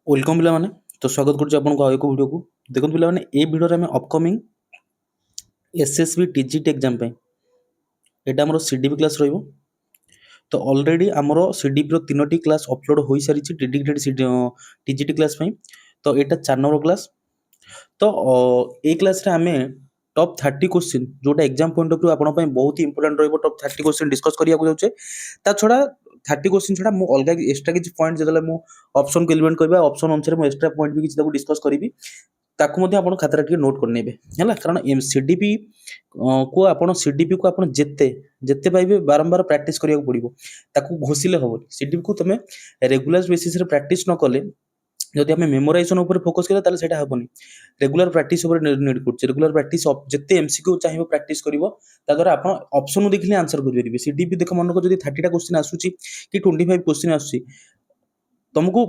Welcome पे तो स्वागत करुच्चे आपको एक वीडियो को देखो पे ये भिडियो में अपकमिंग एसएसबी टीजीटी एग्जाम यहाँ आम सीडीपी क्लास रही तो ऑलरेडी आमर सीडीपी तीनो क्लास अपलोड हो सारी डेडिकेटेड टीजीटी क्लास तो यहाँ 4 नंबर क्लास तो ये क्लास आम टॉप 30 क्वेश्चन जोटा एग्जाम पॉइंट ऑफ व्यू आपन बहुत ही इंपोर्टेंट रही टॉप 30 क्वेश्चन डिस्कस करने जाऊे ता छड़ा 30 क्वेश्चन छड़ा मु अलग एक्स्ट्रा किसी पॉइंट जो ऑप्शन को एलिमेंट करबा ऑप्शन अनुसार मु एक्स्ट्रा पॉइंट भी किसी डिस्कस करी ताकू मध्य आपण खातारे टिके नोट करनेबे हैला कारण सीडीपी को आपण सीडीपी को आपण जेते जेते पाइबे बारंबार प्रैक्टिस करिया पड़िबो ताकू घोषिले हबो सीडीपी को तमे रेगुलर बेसिस रे प्रैक्टिस न कले जदि आम मेमोराइजेशन उपर फोकस करा ताले सेटा हबनी रेगुलर प्रैक्टिस उपर नीड करछ रेगुलर प्रैक्टिस जेते एमसीक्यू चाहिबो प्रैक्टिस करिवो ता द्वारा आपण ऑप्शन देखले आंसर करि परिबे सीडीपी देख मन को जदि 30 टा क्वेश्चन आसुची कि 25 क्वेश्चन आसुची तुमको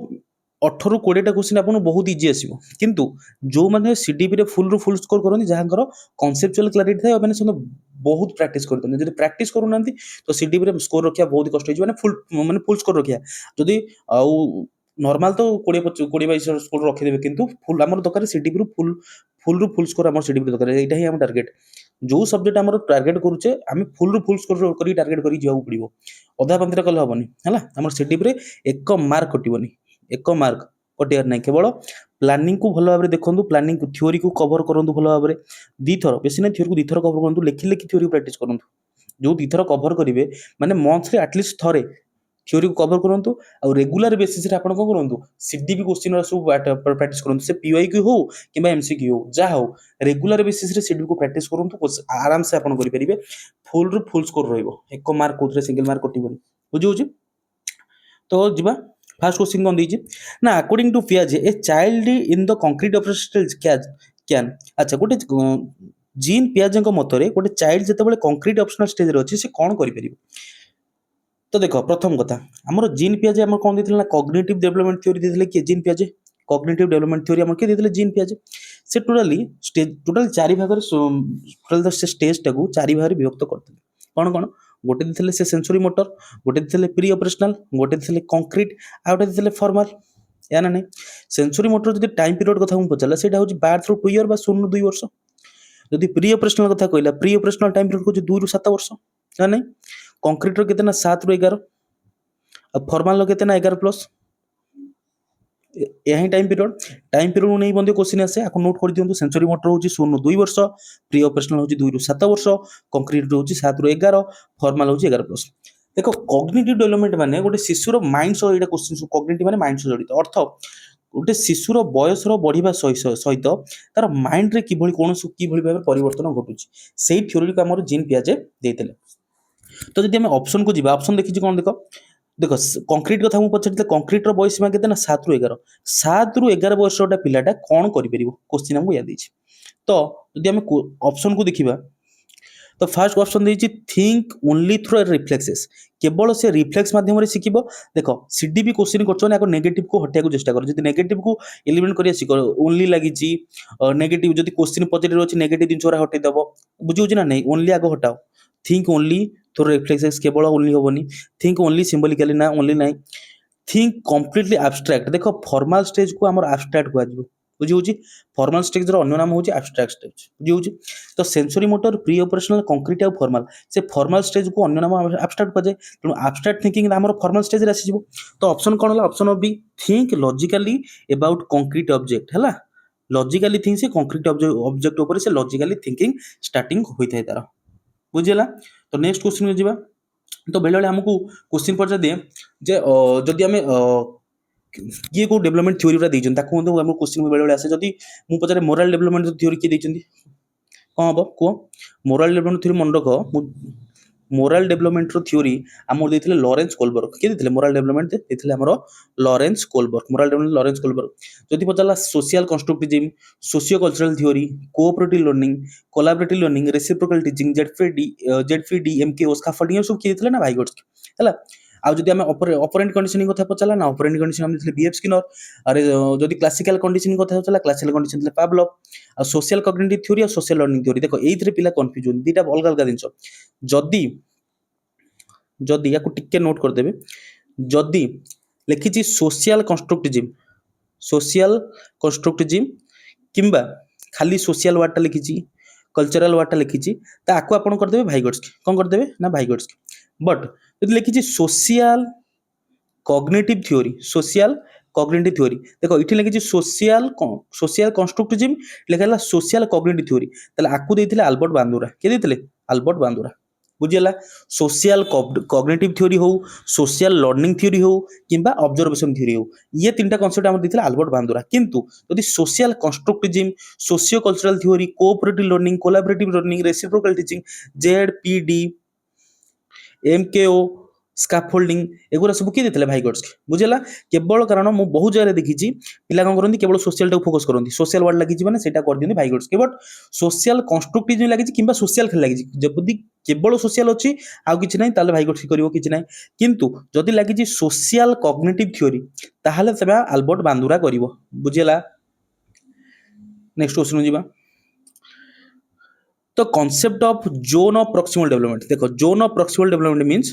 18 ରୁ 20 टा क्वेश्चन आपन बहुत इजी आसीबो किंतु जो माने सीडीपी रे फुल रू फुल स्कोर करनी जहांकर कॉन्सेप्चुअल क्लैरिटी थाय माने सब बहुत प्रैक्टिस करतन जदि प्रैक्टिस करू नांती तो सीडीपी रे स्कोर रखिया बहुत कष्ट होई माने फुल स्कोर रखिया जदि आउ नॉर्मल तो 20 22 स्कोर रखि देबे किंतु फुल हमर दरकार सीडीपी रू फुल स्कोर हमर सीडीपी दरकार एटा ही हम टारगेट जो सब्जेक्ट हमर टारगेट करूचे आम फुल स्कोर करी टारगेट करी जाऊ पड़िबो अधा पंथरा कल हबनी हैला हमर सीडीपी रे 1 मार्क कटिबनी 1 मार्क कटियार नहीं केवल प्लानिंग को भल भाव देखो प्लानिंग थ्योरी को कवर करूँ भल भाव दी थर बेसी ना थ्योरी को दी थर कवर करूँ लेखि लेखि थ्योरी प्रैक्टिस करूँ जो दी थर कवर करेंगे माने मंथ रे एटलिस्ट थरे थ्योरी को कवर करूँ आ रेगुलर बेसिस रे आपण को करूँ सीडीपी क्वेश्चन सब प्रैक्टिस करूँ से पीवाई की हो कि एमसीक्यू हो जहाँ हो रेगुलर बेसिस रे सीडीपी को प्रैक्टिस करूँ आराम से आपण करेंगे फुल स्कोर रहिबो 1 मार्क कोथरे सिंगल मार्क कटिबनी बुझी तो जीवा फर्स्ट क्वेश्चन कौन दीजिए ना अकॉर्डिंग टू पियाजे a child in the concrete operational can अच्छा गोटे जीन पियाजे मतरे गोटे चाइल्ड जिते कंक्रीट ऑपरेशनल स्टेज रे अछि से कौन करि परिबो तो देखो प्रथम कथा हमर जीन पियाजे हमर कौन देथिले ना कॉग्निटिव डेवलपमेंट थ्योरी देथिले कि जीन पियाजे कॉग्निटिव डेवलपमेंट थ्योरी हमर के देथिले जीन पियाजे से टोटल 4 भाग रे टोटल से स्टेज टाकू 4 भाग रे विभक्त करथिले कौन कौन गोटे देथिले से सेंसरी मोटर गोटे देथिले प्री ऑपरेशनल गोटे देथिले कंक्रीट आ गोटे देथिले फॉर्मल या ना नहीं सेंसरी मोटर जदि टाइम पीरियड कथा हम पचाला सेटा होची 12 ରୁ 2 इयर बा 0 ରୁ 2 वर्ष जदि प्री ऑपरेशनल कथा कहला प्री ऑपरेशनल टाइम पीरियड होची 2 ରୁ 7 वर्ष या नहीं कंक्रीट रो केतना 7 ରୁ 11 और फॉर्मल रो केतना 11 प्लस यही टाइम पीरियड नहीं बंदे क्वेश्चन आसे आपको नोट कर दियंतु सेंसरी मोटर होची 0 ରୁ 2 वर्ष प्री ऑपरेशनल होची 2 ରୁ 7 वर्ष कंक्रीट होची 7 ରୁ 11 फॉर्मल होची 11 प्लस देखो कॉग्निटिव डेवलपमेंट माने गोटे शिशुर माइंड सो एटा क्वेश्चन कॉग्निटिव माने माइंड सो जड़ित अर्थ गोटे शिशुर बयसर बढ़िबा सहित तार माइंड रे किभली कोनोस किभली भाबे परिवर्तन घटुची सेही थ्योरी को हमर जीन पियाजे देइतले तो जदि हम ऑप्शन को जीवा ऑप्शन देखि कोन देखो देखो कंक्रीट कथा मु पछिते कंक्रीट रो बयस मा केते ना 7 ରୁ 11 7 ରୁ 11 वर्ष रा पिलाटा कोन करि परिबो क्वेश्चन हमको याद दिछि तो जदि हम ऑप्शन को देखिबा तो फर्स्ट ऑप्शन देछि थिंक ओनली थ्रू रिफ्लेक्सेस केवल से रिफ्लेक्स माध्यम रे सिखिबो देखो सीडीपी क्वेश्चन करछो ना नेगेटिव को हटिया को चेष्टा कर जदि नेगेटिव को एलिमिनेट करिया सिख ओनली लागिछि नेगेटिव जदि क्वेश्चन पॉजिटिव अछि नेगेटिव दिन छोरा हटै दबो बुझिउ ना नहीं ओनली आगो हटाओ थिंक ओनली थ्रू रिफ्लेक्सेस केवल ओनली होबनी थिंक ओनली सिंबलिकली ना ओनली नहीं थिंक कंप्लीटली एब्स्ट्रैक्ट देखो फॉर्मल स्टेज को हमर एब्स्ट्रैक्ट हुआ जिवो बुझिउछि फॉर्मल स्टेज रो अन्य नाम होछि एब्स्ट्रैक्ट स्टेज बुझिउछि तो sensory motor pre operational concrete आ फॉर्मल से फॉर्मल स्टेज को अन्य नाम एब्स्ट्रैक्ट को जाय तो एब्स्ट्रैक्ट थिंकिंग हमर फॉर्मल स्टेज रे आसी जिवो तो ऑप्शन कोन होला option B think logically about concrete object हला लॉजिकली थिंक से कंक्रीट ऑब्जेक्ट ऊपर से लॉजिकली थिंकिंग स्टार्टिंग होई थाय तार बुझिला तो नेक्स्ट क्वेश्चन में जीवा तो बेले बेले हमको क्वेश्चन पचा दिए जे जदि हमें किए को डेवलपमेंट थ्योरी पूरा देइछन ताको हम क्वेश्चन बेले बेले आसे जदि मु पचारे मोरल डेवलपमेंट थ्योरी किए देइछन कोन हबो को मोरल डेवलपमेंट थ्योरी मन रखो मोरल डेवलपमेंट रो थ्योरी हमर देथिले लॉरेंस कोलबर्ग के देथिले मोरल डेवलपमेंट देथिले हमरो Lawrence Kohlberg moral development Lawrence Kohlberg जदि पचाला social constructivism socio cultural theory cooperative learning collaborative learning reciprocal teaching ZPD M K scaffolding सब किए देथिले ना भाइगोट्स हला आ जदि हम ऑपरेंट कंडीशनिंग कथा पचाला ना ऑपरेंट कंडीशन हम देथिले बीएफ स्किनर अरे जदि क्लासिकल कंडीशनिंग कथा होचला क्लासिकल कंडीशन देथिले पावलोव आ सोशल कॉग्निटिव थ्योरी और सोशल लर्निंग थ्योरी देखो एइथरे पिला कंफ्यूज होन दीटा अलग अलग दिनस जदि जदि या को टिके नोट कर देबे जदि लिखिछि सोशल कंस्ट्रक्टिविज्म सोशल कंस्ट्रक्टिविज्म किंबा खाली सोशल वार्डटा लिखी कल्चरल वार्डटा लिखी ताकू आप करदेवे भाइगोट्स्की कौन करदेवे ना भाइगोट्स्की बट जो लिखी social cognitive theory social cognitive theory देखो ये लिखी सोशल सोशल कंस्ट्रक्टिविज्म लिखा सोशल कॉग्निटिव थ्योरी ताले आकु देथिले अल्बर्ट बांदुरा के देथिले अल्बर्ट बांदुरा बुझीगला सोशल कॉग्निटिव थ्योरी हो सोशल लर्निंग थ्योरी हो किंबा ऑब्जर्वेशन थ्योरी हो ये तीनटा कांसेप्ट हमर देथिले अल्बर्ट बांदुरा किंतु यदि social constructivism socio cultural theory cooperative learning collaborative learning reciprocal teaching ZPD MKO scaffolding एगुरा सब किए देते भाइगोट्स्की बुझेगा केवल कारण मुझे बहुत जगह देखी पिला कौन करती केवल सोशल टाक फोकस करती सोशल वार्ड लगी मैंने कर दिखती भाइगोट्स्की बट सोशल कंस्ट्रक्टिव लगी कि सोशल खाली लगी जब केवल सोशल अच्छी आउ कि ना भाइगोट्स्की कर कि ना किंतु जदि लगी सोशल कॉग्निटिव थ्योरी ताहले तबे अल्बर्ट बांदुरा कर बुझेगा नेक्स्ट क्वेश्चन जी तो concept of zone of proximal development देखो zone of proximal development means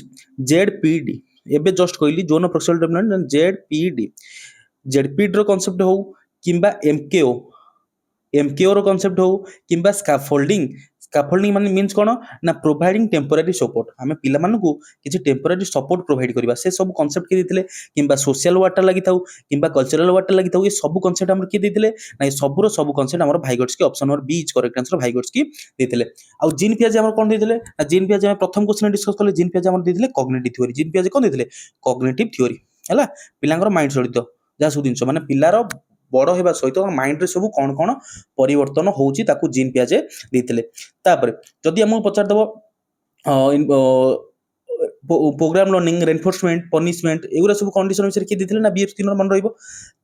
ZPD एबे जस्ट कहली zone of proximal development ZPD ZPD रो कॉन्सेप्ट हो किंबा एमकेओ एमकेओ रो कॉन्सेप्ट हो किंबा स्काफोल्डिंग स्काफोल्डिंग माने मींस कोन ना प्रोवाइडिंग टेम्पररी सपोर्ट हमें पिला मानकु किछि टेम्पररी सपोर्ट प्रोवाइड करबा से सब कॉन्सेप्ट के दिथिले किंबा सोशल वाटर लागि थाउ किंबा कल्चरल वाटर लागि थाउ ये सब कॉन्सेप्ट हमर के दिथिले ना सबरो सब कॉन्सेप्ट हमर Vygotsky option number B is correct answer Vygotsky दिथिले आ जीन पियाजे हमर कोन दिथिले ना जीन पियाजे हम प्रथम क्वेश्चन डिस्कस करले जीन पियाजे हमर दिथिले कॉग्निटिव थ्योरी जीन पियाजे कोन दिथिले कॉग्निटिव थ्योरी हला पिलांगर माइंड जड़ित जा सब दिन माने पिलार बड़ होगा सहित माइंड रे सब कौन कौन परिवर्तन होउची ताकू जीन पियाजे देथिले तापर जदि हमहु पचार दबो प्रोग्राम लर्निंग रेनफोर्समेंट पनिशमेंट एगुरा सब कंडीशन विषय के देथिले ना बीएफ स्किनर मन रहइबो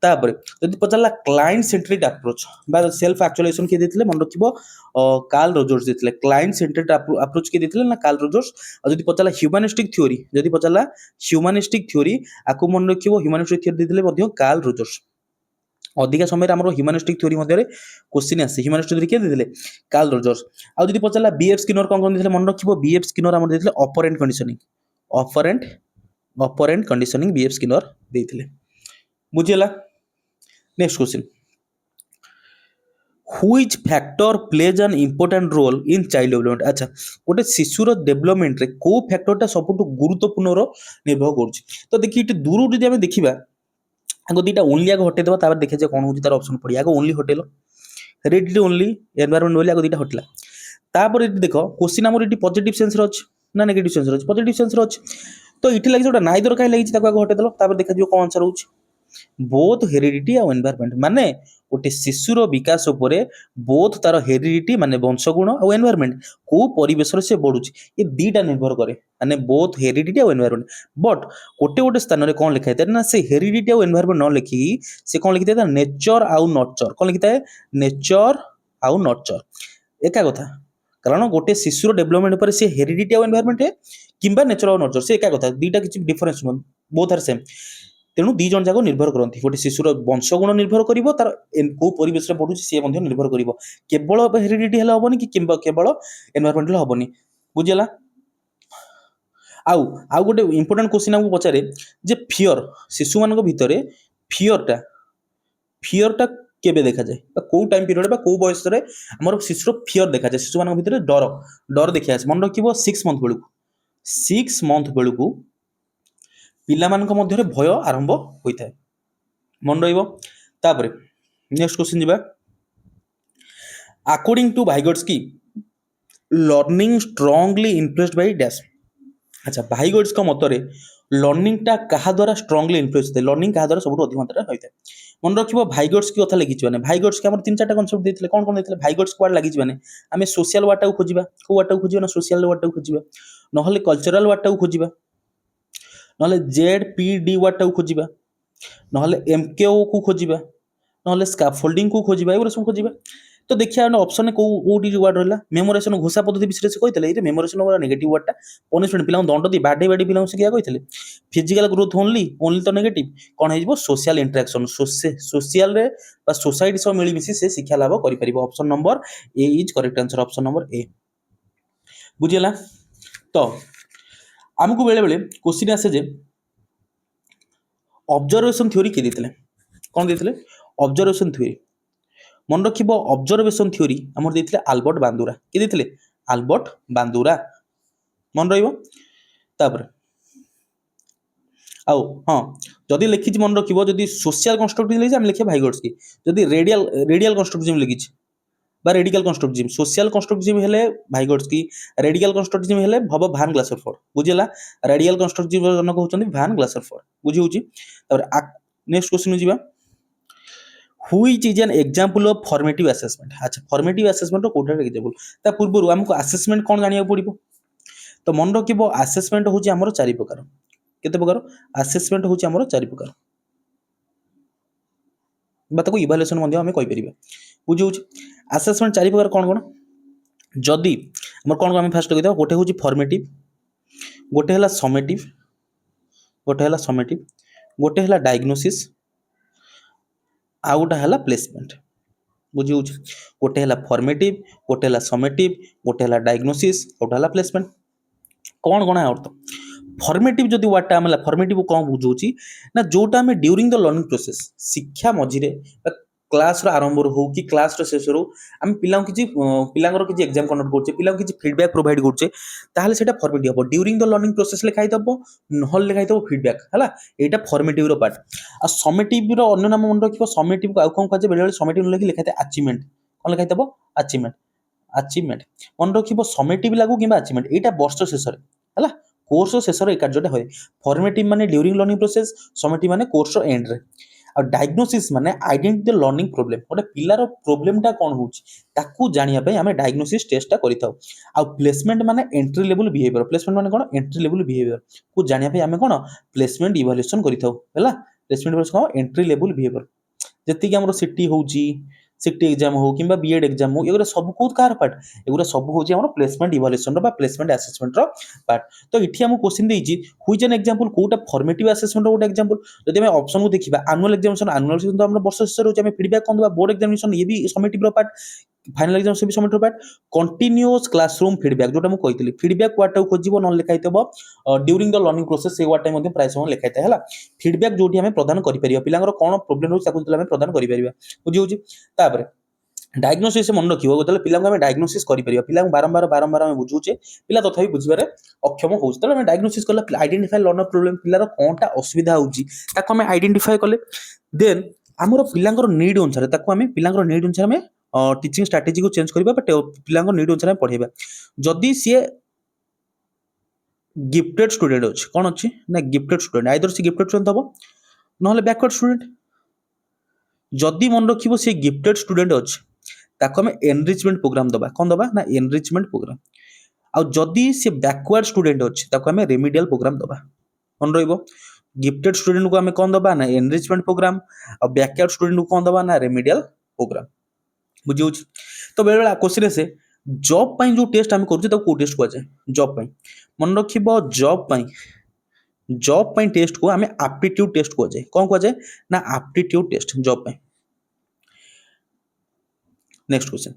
तापर जदि पचारला क्लाइंट सेंट्रिक अप्रोच बा सेल्फ एक्चुअलाइजेशन के देथिले मन रखिबो कार्ल रोजर्स देथिले क्लाइंट सेंट्रिक अप्रोच के देथिले ना कार्ल रोजर्स और जदि पचारला ह्यूमनिस्टिक थ्योरी जदि पचारला ह्यूमनिस्टिक थ्योरी आकु मन रखिबो ह्यूमनिस्टिक थ्योरी देथिले मध्य कार्ल रोजर्स अधिका समय ह्यूमनिस्टिक थ्योरी मध्य क्वेश्चन आसे ह्यूमनिस्टिक थ्योरी के देथिले कार्ल रोजर्स आ जदि पचारला बीएफ स्किनर कोन कोन देथिले मन रखिबो बीएफ स्किनर हमर देथिले operant conditioning operant conditioning B F Skinner देथिले बुझियला next question which factor plays an important role in child development अच्छा गोटे शिशुर डेवलपमेंट रे को फैक्टरटा सबुठ गुरुत्वपूर्ण निर्भर करुछि तो देखि दूर जदि आमे देखिबा आगो दीटा ओनली आगो हटे देबा तापर देखै जे कोन होची तार ऑप्शन पड़ी आगो ओनली हटेलो हेरिडिटी ओनली एनवायरनमेंट ओनली आगो दीटा हटला तापर इति देखो क्वेश्चन हमर इति पॉजिटिव सेंस रे अछि ना नेगेटिव सेंस रे अछि पॉजिटिव सेंस रे अछि तो इति लागि जोटा नाइदर काई लागि ताको आगो हटे देलो तापर देखा जो कोन आंसर होची बोथ हेरिडिटी आ एनवायरनमेंट माने गोटे शिशुर विकास उपरे बोथ तार हेरिडिटी माने वंशगुण और एनवायरनमेंट को परिवेश से बढ़ुची ये दीटा निर्भर करे माने बोथ हेरिडिटी और एनवायरनमेंट बट गोटे गोटे स्थान रे कोन लिखा है ना से हेरिडिटी और एनवायरनमेंट न लिखी से कोन लिखिता नेचर आउ नर्चर कोन लिखिता है नेचर आउ नर्चर एका कथा कारण गोटे शिशुर डेवलपमेंट पर से हेरिडिटी और एनवायरनमेंट है किंबा नेचर और नर्चर से एका कथा दीटा किछि डिफरेंस न बोथ आर सेम तेणु दी जन जाक निर्भर करती गोटे शिशुर वंशगुण निर्भर कर तार को परिवेश बढ़ुची सी निर्भर कर केवल हेरिडिटी हेल्ला हेनी कि केवल एनवायरनमेंट हेनी बुझीगला आउ गोटे इंपोर्टेंट क्वेश्चन आमको पचारे जे फियर शिशु मान भितर फियरटा केबे देखा जाए को टाइम पीरियड को बयस आम शिशुर फियर देखा जाए शिशु मान भितर डर डर देखा मन रखिए 6 मंथ बेलू 6 मंथ बेलू पिला मानक मध्यरे भय आरंभ होता है मन रहिबो तापरे नेक्स्ट क्वेश्चन जिबा according to Vygotsky learning strongly influenced by dash अच्छा भाइगोट्स्की मतरे लर्निंग टा कहा द्वारा स्ट्रांगली इन्फ्लुएंस होता है लर्निंग कहा द्वारा सबुठ अधिक मात्रा होता है मन रखिबो भाइगोट्स्की कथा लिखिछ माने भाइगोट्स्की हमर तीन चारटा कांसेप्ट देथिले कोन कोन देथिले भाइगोट्स्की वार्ड लागिछ माने आमे सोशल वार्ड टा खोजिबा को वार्ड टा खोजिबा ना सोशल वार्ड टा खोजिबा नहले कल्चरल वार्ड टा खोजिबा नहले जेडपीडी वार्ड टा खोजिबा नहले एमकेओ को खोजिबा नहले स्काफोल्डिंग को खोजिबा एगुरा सब खोजिबा तो देखिया ऑप्शन कोटी जो वार्ड रहला मेमोराइजेशन घोषा पद्धति विषय से कहते ये मेमोराइजेशन वाला नेगेटिव वार्डटा पनिशमेंट पिला दंड दी बाडे बाडी पिला से क्या कहते फिजिकल ग्रोथ ओनली तो नेगेटिव कौन है सोशल इंटरेक्शन सोशल रे बा सोसाइटी सब मिली मिसी से शिक्षा लाभ करि परिबो option number A is correct answer option number A बुझियला तो हमको बेले बेले क्वेश्चन आसे जे ऑब्जर्वेशन थ्योरी के देथिले କ'ଣ ଦେଇଥିଲେ ଅବଜରଭେସନ୍ ଥିଓରି। ମନେ ରଖିବ ଅବଜରଭେସନ୍ ଥିଓରି ଆମର ଦେଇଥିଲେ ଆଲବର୍ଟ ବାନ୍ଦୁରା। କିଏ ଦେଇଥିଲେ ଆଲବର୍ଟ ବାନ୍ଦୁରା ମନେ ରହିବ। ତାପରେ ଆଉ ହଁ ଯଦି ଲେଖିଛି ମନେ ରଖିବ ଯଦି ସୋସିଆଲ କନଷ୍ଟ୍ରକ୍ଟିଭ ଲେଖିଛି ଆମେ ଲେଖିବା ଭାଇଗୋଟ୍ସକି। ଯଦି ରେଡିଆଲ କନଷ୍ଟ୍ରକ୍ଟିଭ ଲେଖିଛି বা রেডিকাল কনস্ট্রাকটিভিজম সোশিয়াল কনস্ট্রাকটিভিজম হেলে ভাইগোটস্কি রেডিকাল কনস্ট্রাকটিভিজম হেলে হব ভান গ্লাসরফোর্ড বুঝিলা রেডিয়াল কনস্ট্রাকটিভ জনক হউচନ୍ତି ভান গ্লাসরফোর্ড বুঝি হউছি। তারপরে নেক্সট কোশ্চেন ଯିବା which is an example of formative assessment. আচ্ছা ফর্মেটিভ আসেসমেন্ট কোটার এক্সাম্পল তা পূর্বরু আমকু আসেসমেন্ট কোন জানিବାକୁ পড়িব তো মনে রাখিব আসেসমেন্ট হউছি ଆମର চারি প্রকার কেতে প্রকার আসেসমেন্ট হউছি ଆମର চারি প্রকার বা তাকে ইভালুয়েশন মধ্যে আমি কই পারিবা বুঝি হউছি। আসেসমেন্ট চারি প্রকার কোন কোন যদি আমার কোন আমি ফার্স্ট কইতা গোটে হউছি ফর্মেটিভ গোটে হলা সমেটিভ গোটে হলা ডায়াগনোसिस ଆଉ ଗୋଟା ହେଲା ପ୍ଲେସମେଣ୍ଟ ବୁଝି ହଉଛି। ଗୋଟେ ହେଲା ଫର୍ମେଟିଭ ଗୋଟେ ହେଲା ସमेଟିଭ ଗୋଟେ ହେଲା ଡାଇଗ୍ନୋସିସ୍ ଗୋଟେ ହେଲା ପ୍ଲେସମେଣ୍ଟ। କ'ଣ କ'ଣ ଅର୍ଥ ଫର୍ମେଟିଭ ଯଦି ୱାର୍ଡଟା ଆମେ ଫର୍ମେଟିଭ କ'ଣ ବୁଝଉଛି ନା ଯୋଉଟା ଆମେ ଡ୍ୟୁରିଂ ଦ ଲର୍ଣ୍ଣିଂ ପ୍ରୋସେସ୍ ଶିକ୍ଷା ମଝିରେ କ୍ଲାସର ଆରମ୍ଭରୁ ହଉ କି କ୍ଲାସର ଶେଷରୁ ଆମେ ପିଲାଙ୍କର କିଛି ଏକ୍ସାମ କଣ୍ଡକ୍ଟ କରୁଛେ ପିଲାଙ୍କୁ କିଛି ଫିଡବ୍ୟାକ୍ ପ୍ରୋଭାଇଡ କରୁଛେ ତାହେଲେ ସେଇଟା ଫର୍ମେଟିଭ ହବ। ଡ୍ୟୁରିଂ ଦ ଲର୍ଣ୍ଣିଂ ପ୍ରୋସେସ୍ ଲେଖା ହେଇଥିବ ନହେଲେ ଲେଖା ହେଇଥିବ ଫିଡବ୍ୟାକ୍ ହେଲା ଏଇଟା ଫର୍ମେଟିଭର ପାର୍ଟ। ଆଉ ସমেଟିଭର ଅନ୍ୟ ନାମ ମନେ ରଖିବ ସমেଟିଭକୁ ଆଉ କ'ଣ କୁହାଯାଏ ବେଳେବେଳେ ସমেଟିଭ ଲେଖି ଲେଖା ହେଇଥାଏ ଆଚିଭମେଣ୍ଟ କ'ଣ ଲେଖା ହେଇଥିବ ଆଚିଭମେଣ୍ଟ ମନେ ରଖିବ ସমেଟିଭ ଲାଗୁ କିମ୍ବା ଆଚିଭମେଣ୍ଟ ଏଇଟା ବର୍ଷ ଶେଷରେ ହେଲା କୋର୍ସର ଶେଷରେ এই କାର୍ଯ୍ୟଟା ହୁଏ। ଫର୍ମେଟିଭ ମାନେ ଡ୍ୟୁରିଂ ଲର୍ଣ୍ଣିଂ ପ୍ରୋସେସ୍ ସমেଟିଭ ମାନେ କୋର୍ସର ଏଣ୍ଡରେ। ଆଉ ଡାଇଗ୍ନୋସିସ୍ ମାନେ ଆଇଡେଣ୍ଟି ଦ ଲର୍ଣ୍ଣିଂ ପ୍ରୋବ୍ଲେମ ଗୋଟେ ପିଲାର ପ୍ରୋବ୍ଲେମଟା କ'ଣ ହଉଛି ତାକୁ ଜାଣିବା ପାଇଁ ଆମେ ଡାଇଗ୍ନୋସିସ୍ ଟେଷ୍ଟଟା କରିଥାଉ। ଆଉ ପ୍ଲେସମେଣ୍ଟ ମାନେ ଏଣ୍ଟ୍ରି ଲେଭେଲ ବିହେଭିୟର ପ୍ଲେସମେଣ୍ଟ ମାନେ କ'ଣ ଏଣ୍ଟ୍ରି ଲେଭେଲ ବିହେଭିୟର କୁ ଜାଣିବା ପାଇଁ ଆମେ କ'ଣ ପ୍ଲେସମେଣ୍ଟ ଇଭାଲୁଏସନ କରିଥାଉ ହେଲା। ପ୍ଲେସମେଣ୍ଟ ଇଭାଲୁଏସନ କ'ଣ ଏଣ୍ଟ୍ରି ଲେଭେଲ ବିହେଭିୟର ଯେତିକି ଆମର ସିଟି ହଉଛି সিটি এক্সাম হো কিংবা বিএড এক্সাম হো এগুলো সবু কোউ কার পার্ট এগুলো সবু হচ্ছে আমার প্লেসমেন্ট ইভালুয়েশন বা প্লেসমেন্ট আসেসমেন্টর পার্ট। তো এটি আমি কোশ্চিন দিয়েছি হুইচ এন এক্সাম্পল কোটা ফর্মেটিভ আসেসমেন্টর গোটে এক্সাম্পল যদি আমি অপশন কু দেখিবা আনুয়াল এক্সামিনেশন তো আমরা বর্ষ শেষে রয়েছে আমি ফিডব্যাক কোন দেবা বোর্ড এক্সামিনেশন ইয়ে বি সমেটিভর পার্ট ফাইনাল এক্সাম সে বি সমেটিভর পার্ট। কন্টিনিউয়াস ক্লাসরুম ফিডব্যাক যেটা মু কইଥିଲି ফিডব্যাক ওয়ার্ডটা খোঁজিব ন লেখা হইতব ডিউরিং দ লর্নিং প্रोसेस সেই ওয়ার্ডটা মধ্যে প্রায় সময় লেখা হইতা হেলা ফিডব্যাক যোটি আমি প্রদান করি পারিবা পিলাଙ୍କର কোন প্রবলেম রହୁଛି তাକୁ আমি প্রদান করি পারিবা বুঝি হଉଛି। তারপরে ডায়াগনোସିସ୍ ମନେ ରଖିବ ଯେତେବେଳେ ପିଲାଙ୍କୁ ଆମେ ଡାୟଗ୍ନୋସିସ୍ କରିପାରିବା ପିଲାଙ୍କୁ ବାରମ୍ବାର ଆମେ ବୁଝୁଛେ ପିଲା ତଥାପି ବୁଝିବାରେ ଅକ୍ଷମ ହେଉଛି ତେଣୁ ଆମେ ଡାୟଗ୍ନୋସିସ୍ କଲେ ଆଇଡେଣ୍ଟିଫାଏ ଲର୍ଣ୍ଣର ପ୍ରୋବ୍ଲେମ ପିଲାର କ'ଣଟା ଅସୁବିଧା ହେଉଛି ତାକୁ ଆମେ ଆଇଡେଣ୍ଟିଫାଏ କଲେ ଦେନ୍ ଆମର ପିଲାଙ୍କର ନିଡ୍ ଅନୁସାରେ ତାକୁ ଆମେ ପିଲାଙ୍କର ନିଡ୍ ଅନୁସାରେ ଆମେ ଟିଚିଂ ଷ୍ଟ୍ରାଟେଜିକୁ ଚେଞ୍ଜ କରିବା ବା ପିଲାଙ୍କ ନିଡ୍ ଅନୁସାରେ ଆମେ ପଢ଼େଇବା। ଯଦି ସିଏ ଗିଫ୍ଟେଡ୍ ଷ୍ଟୁଡେଣ୍ଟ ଅଛି କ'ଣ ଅଛି ନା ଗିଫ୍ଟେଡ୍ ଷ୍ଟୁଡେଣ୍ଟ ଆଇଦର ସେ ଗିଫ୍ଟେଡ୍ ଷ୍ଟୁଡେଣ୍ଟ ହେବ ନହେଲେ ବ୍ୟାକୱାର୍ଡ ଷ୍ଟୁଡେଣ୍ଟ। ଯଦି ମନେ ରଖିବ ସେ ଗିଫ୍ଟେଡ୍ ଷ୍ଟୁଡେଣ୍ଟ ଅଛି ତାକୁ ଆମେ ଏନରିଚମେଣ୍ଟ ପ୍ରୋଗ୍ରାମ ଦବା କ'ଣ ଦବା ନା ଏନରିଚମେଣ୍ଟ ପ୍ରୋଗ୍ରାମ। ଆଉ ଯଦି ସେ ବ୍ୟାକୱାର୍ଡ ଷ୍ଟୁଡେଣ୍ଟ ଅଛି ତାକୁ ଆମେ ରେମିଡିଆଲ ପ୍ରୋଗ୍ରାମ ଦବା ମନେ ରହିବ। ଗିଫ୍ଟେଡ୍ ଷ୍ଟୁଡେଣ୍ଟକୁ ଆମେ କ'ଣ ଦବା ନା ଏନରିଚମେଣ୍ଟ ପ୍ରୋଗ୍ରାମ ଆଉ ବ୍ୟାକୱାର୍ଡ ଷ୍ଟୁଡେଣ୍ଟକୁ କ'ଣ ଦବା ନା ରେମିଡିଆଲ ପ୍ରୋଗ୍ରାମ ବୁଝି ହେଉଛି। ତ ବେଳେବେଳେ କୋଶ୍ଚିନ୍ ଆସେ ଜବ୍ ପାଇଁ ଯେଉଁ ଟେଷ୍ଟ ଆମେ କରୁଛେ ତାକୁ କେଉଁ ଟେଷ୍ଟ କୁହାଯାଏ ଜବ୍ ପାଇଁ ମନେ ରଖିବ ଜବ୍ ପାଇଁ ଟେଷ୍ଟକୁ ଆମେ ଆପ୍ଟିଟ୍ୟୁଡ୍ ଟେଷ୍ଟ କୁହାଯାଏ କ'ଣ କୁହାଯାଏ ନା ଆପ୍ଟିଟ୍ୟୁଡ୍ ଟେଷ୍ଟ ଜବ୍ ପାଇଁ। Next question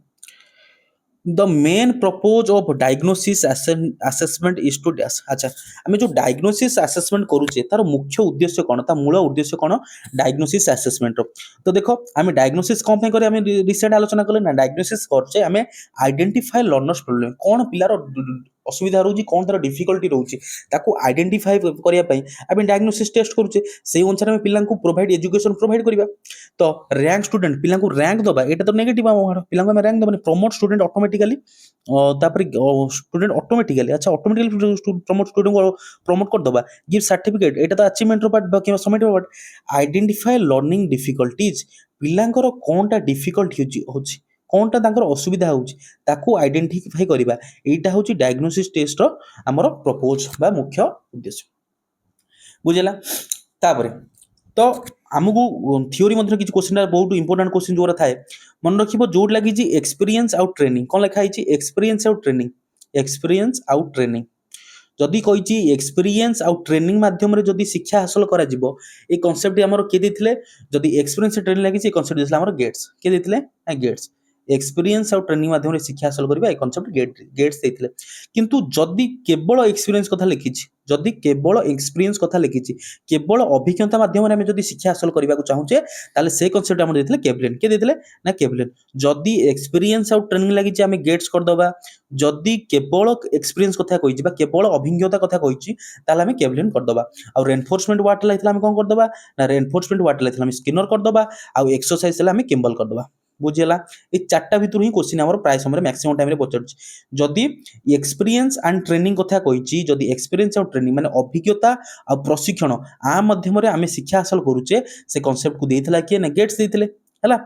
the main purpose of diagnosis assessment is to dash. अच्छा आम जो डायग्नोसिस असेसमेंट करुचे तार मुख्य उद्देश्य कौन ता मूल उद्देश्य कौन डायग्नोसिस असेसमेंट। तो देखो आम डायग्नोसिस कौन करें आम रिसेंट आलोचना कले ना डायग्नोसिस करछे आम आइडेंटिफाई लर्नर्स प्रोब्लेम कौन पिलार असुविधा रोचे कौन तार डिफिकल्टी रोचे ताकू आइडेंटिफाई करने आम डायग्नोसिस टेस्ट करुचे से अनुसार आम पिला प्रोवाइड एजुकेशन प्रोवाइड करवा। तो रैंक स्टूडेंट पिला रैंक दबा ये तो नेगेटिव पिला रैंक दबा promote student automatically student automatically अच्छा ऑटोमेटिकली प्रमोट स्टूडेंट को प्रमोट कर दबा गिव सर्टिफिकेट एटा तो अचीवमेंट पार्ट कि summative part. Identify learning difficulties पिलांकर कोनटा डिफिकल्ट होची कोनटा तांकर असुविधा होची ताकू आइडेंटिफाई करबा एटा होची डायग्नोसिस टेस्ट रो हमर प्रपोज बा मुख्य उद्देश्य बुझला। तापरे तो आमको थियोरी मध्य किसी क्वेश्चन बहुत इंपोर्टेंट क्वेश्चन जो थाए मन रखिबो जोड लगी एक्सपीरियंस आउट ट्रेनिंग कौन लिखा है एक्सपीरियंस आउट ट्रेनिंग जदि कही एक्सपीरियंस आउट ट्रेनिंग माध्यम रे जदि शिक्षा हासिल करा जिवो ए कांसेप्ट हमर के देथिले जदि एक्सपीरियंस ट्रेनिंग लगी कांसेप्ट देथिले हमर गेट्स के देथिले ना गेट्स एक्सपीरियंस आउट ट्रेनिंग माध्यम रे शिक्षा हासिल करबा ए कांसेप्ट गेट्स देथिले। किंतु जदि केवल एक्सपीरियंस कथा लिखिछि जदि केवल एक्सपीरियंस कथा लिखी केवल अभिज्ञता माध्यम आम जब शिक्षा हासिल करने चाहूचे ताले से कनसेप्ट आम देते केवलिन किए देते ना केवलिन जदि एक्सपीरियंस आउ ट्रेनिंग लगी आम गेट्स करदे जदि केवल एक्सपीरियंस कथा कही केवल अभिज्ञता कथा कही ताले आम केवलिन करदे आउ रेनफोर्समेंट वाटर लाइट आम कौन करदे ना रेनफोर्समेंट वाटर लाइट आम स्किनर करदे आउ एक्सरसाइज आम किम्बल करदे बुझीगला ये चार्टा भितर ही क्वेश्चन आम प्राय समय मैक्सिमम टाइम पचार जदि एक्सपीरियंस एंड ट्रेनिंग कथा कही जदि एक्सपीरियंस और ट्रेनिंग माने अभिज्ञता और प्रशिक्षण आ माध्यम आम शिक्षा हासिल करुचे से कनसेप्ट को देइथिला किए ना गेट्स देइथिले हैला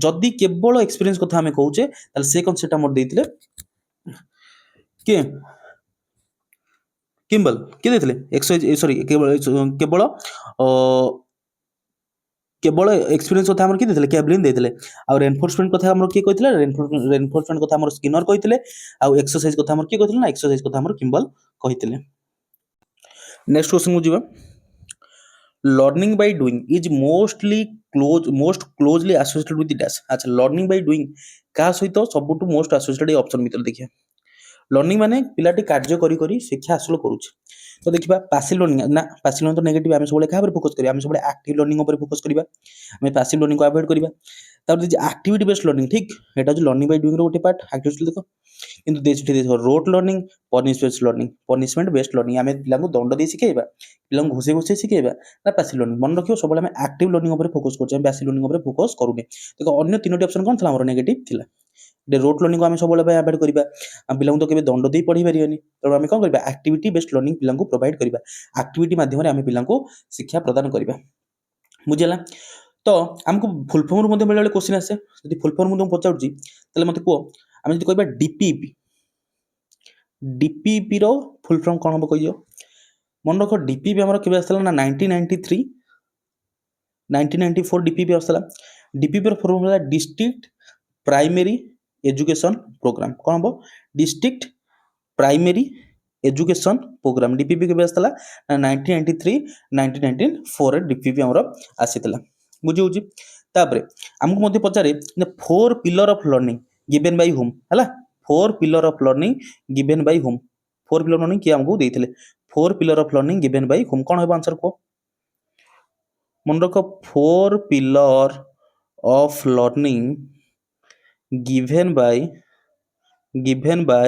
जदि केवल एक्सपीरियंस कथा आम कहूचे ताले से कनसेप्ट आम देइथिले किए किम्बल किए देइथिले एक्सरसाइज सॉरी केवल केवल केवल एक्सपीरियंस कथा हमर की देथिले केवलिन देथिले आ रेनफोर्समेंट कथा हमर की कहिथिले रेनफोर्समेंट कथा हमर स्किनर कहिथिले आ एक्सरसाइज कथा हमर की कहिथिले ना एक्सरसाइज कथा हमर किम्बल कहिथिले नेक्स्ट क्वेश्चन को जीवा learning by doing is most closely associated with dash अच्छा लर्निंग बाय डूइंग का सहित सबटु मोस्ट एसोसिएटेड ऑप्शन भीतर देखिए लर्निंग माने पिलाटी कार्य करी करी शिक्षा हासिल करूछ तो देखिबा पैसिव लर्निंग ना पैसिव लर्निंग तो नेगेटिव आमे सबले का फोकस करिया आमे सबले एक्टिव लर्निंग ऊपर फोकस करिबा आमे पैसिव लर्निंग को अवॉइड करिबा तापर जे एक्टिविटी बेस्ड लर्निंग ठीक एटा जो लर्निंग बाय डूइंग रो गोटे पार्ट एक्टिविटी देखो किंतु देखो rote learning punishment based learning आमे पिला को दंड दे सिखाइबा पिला को घुसे घुसे सिखाइबा ना पैसिव लर्निंग मन रखियो सबले आमे एक्टिव लर्निंग ऊपर फोकस करछे पैसिव लर्निंग ऊपर फोकस करूने देखो अन्य तीनोटी ऑप्शन कोन थला हमर नेगेटिव थिला रोट लर्निंग को आम सब अवॉइड करिबा पिला तो केबे दंड दे पढ़ी परिबानी तो आम कौन करबा एक्टिविटी बेस्ड लर्निंग पिला को प्रोवाइड करिबा एक्टिविटी माध्यम आम पिला को शिक्षा प्रदान करिबा बुझिला तो हमको फुल फॉर्म रो बेले क्वेश्चन आसे यदि फुल फॉर्म तुम पचाउची तले मते को आम जदि कहबा डीपीपी डीपीपी रो फुल फॉर्म कोन हो कहियो मन रखो डीपीपी हमर केबे आसला ना 1993 1994 डीपीपी आसला डीपीपी रो फॉर्म होला डिस्ट्रिक्ट प्राइमरी एजुकेशन प्रोग्राम कौन हम district primary education programme DPP के आसला 1993 1994 डीपीपी हमर आसीतला बुझी तापरे हमको मध्य पचारे 4 pillar of learning given by home हला 4 pillar of learning given by home 4 pillar learning कि हमको देथिले 4 pillar of learning given by home कौन है आंसर को मन रखो 4 pillar of learning given by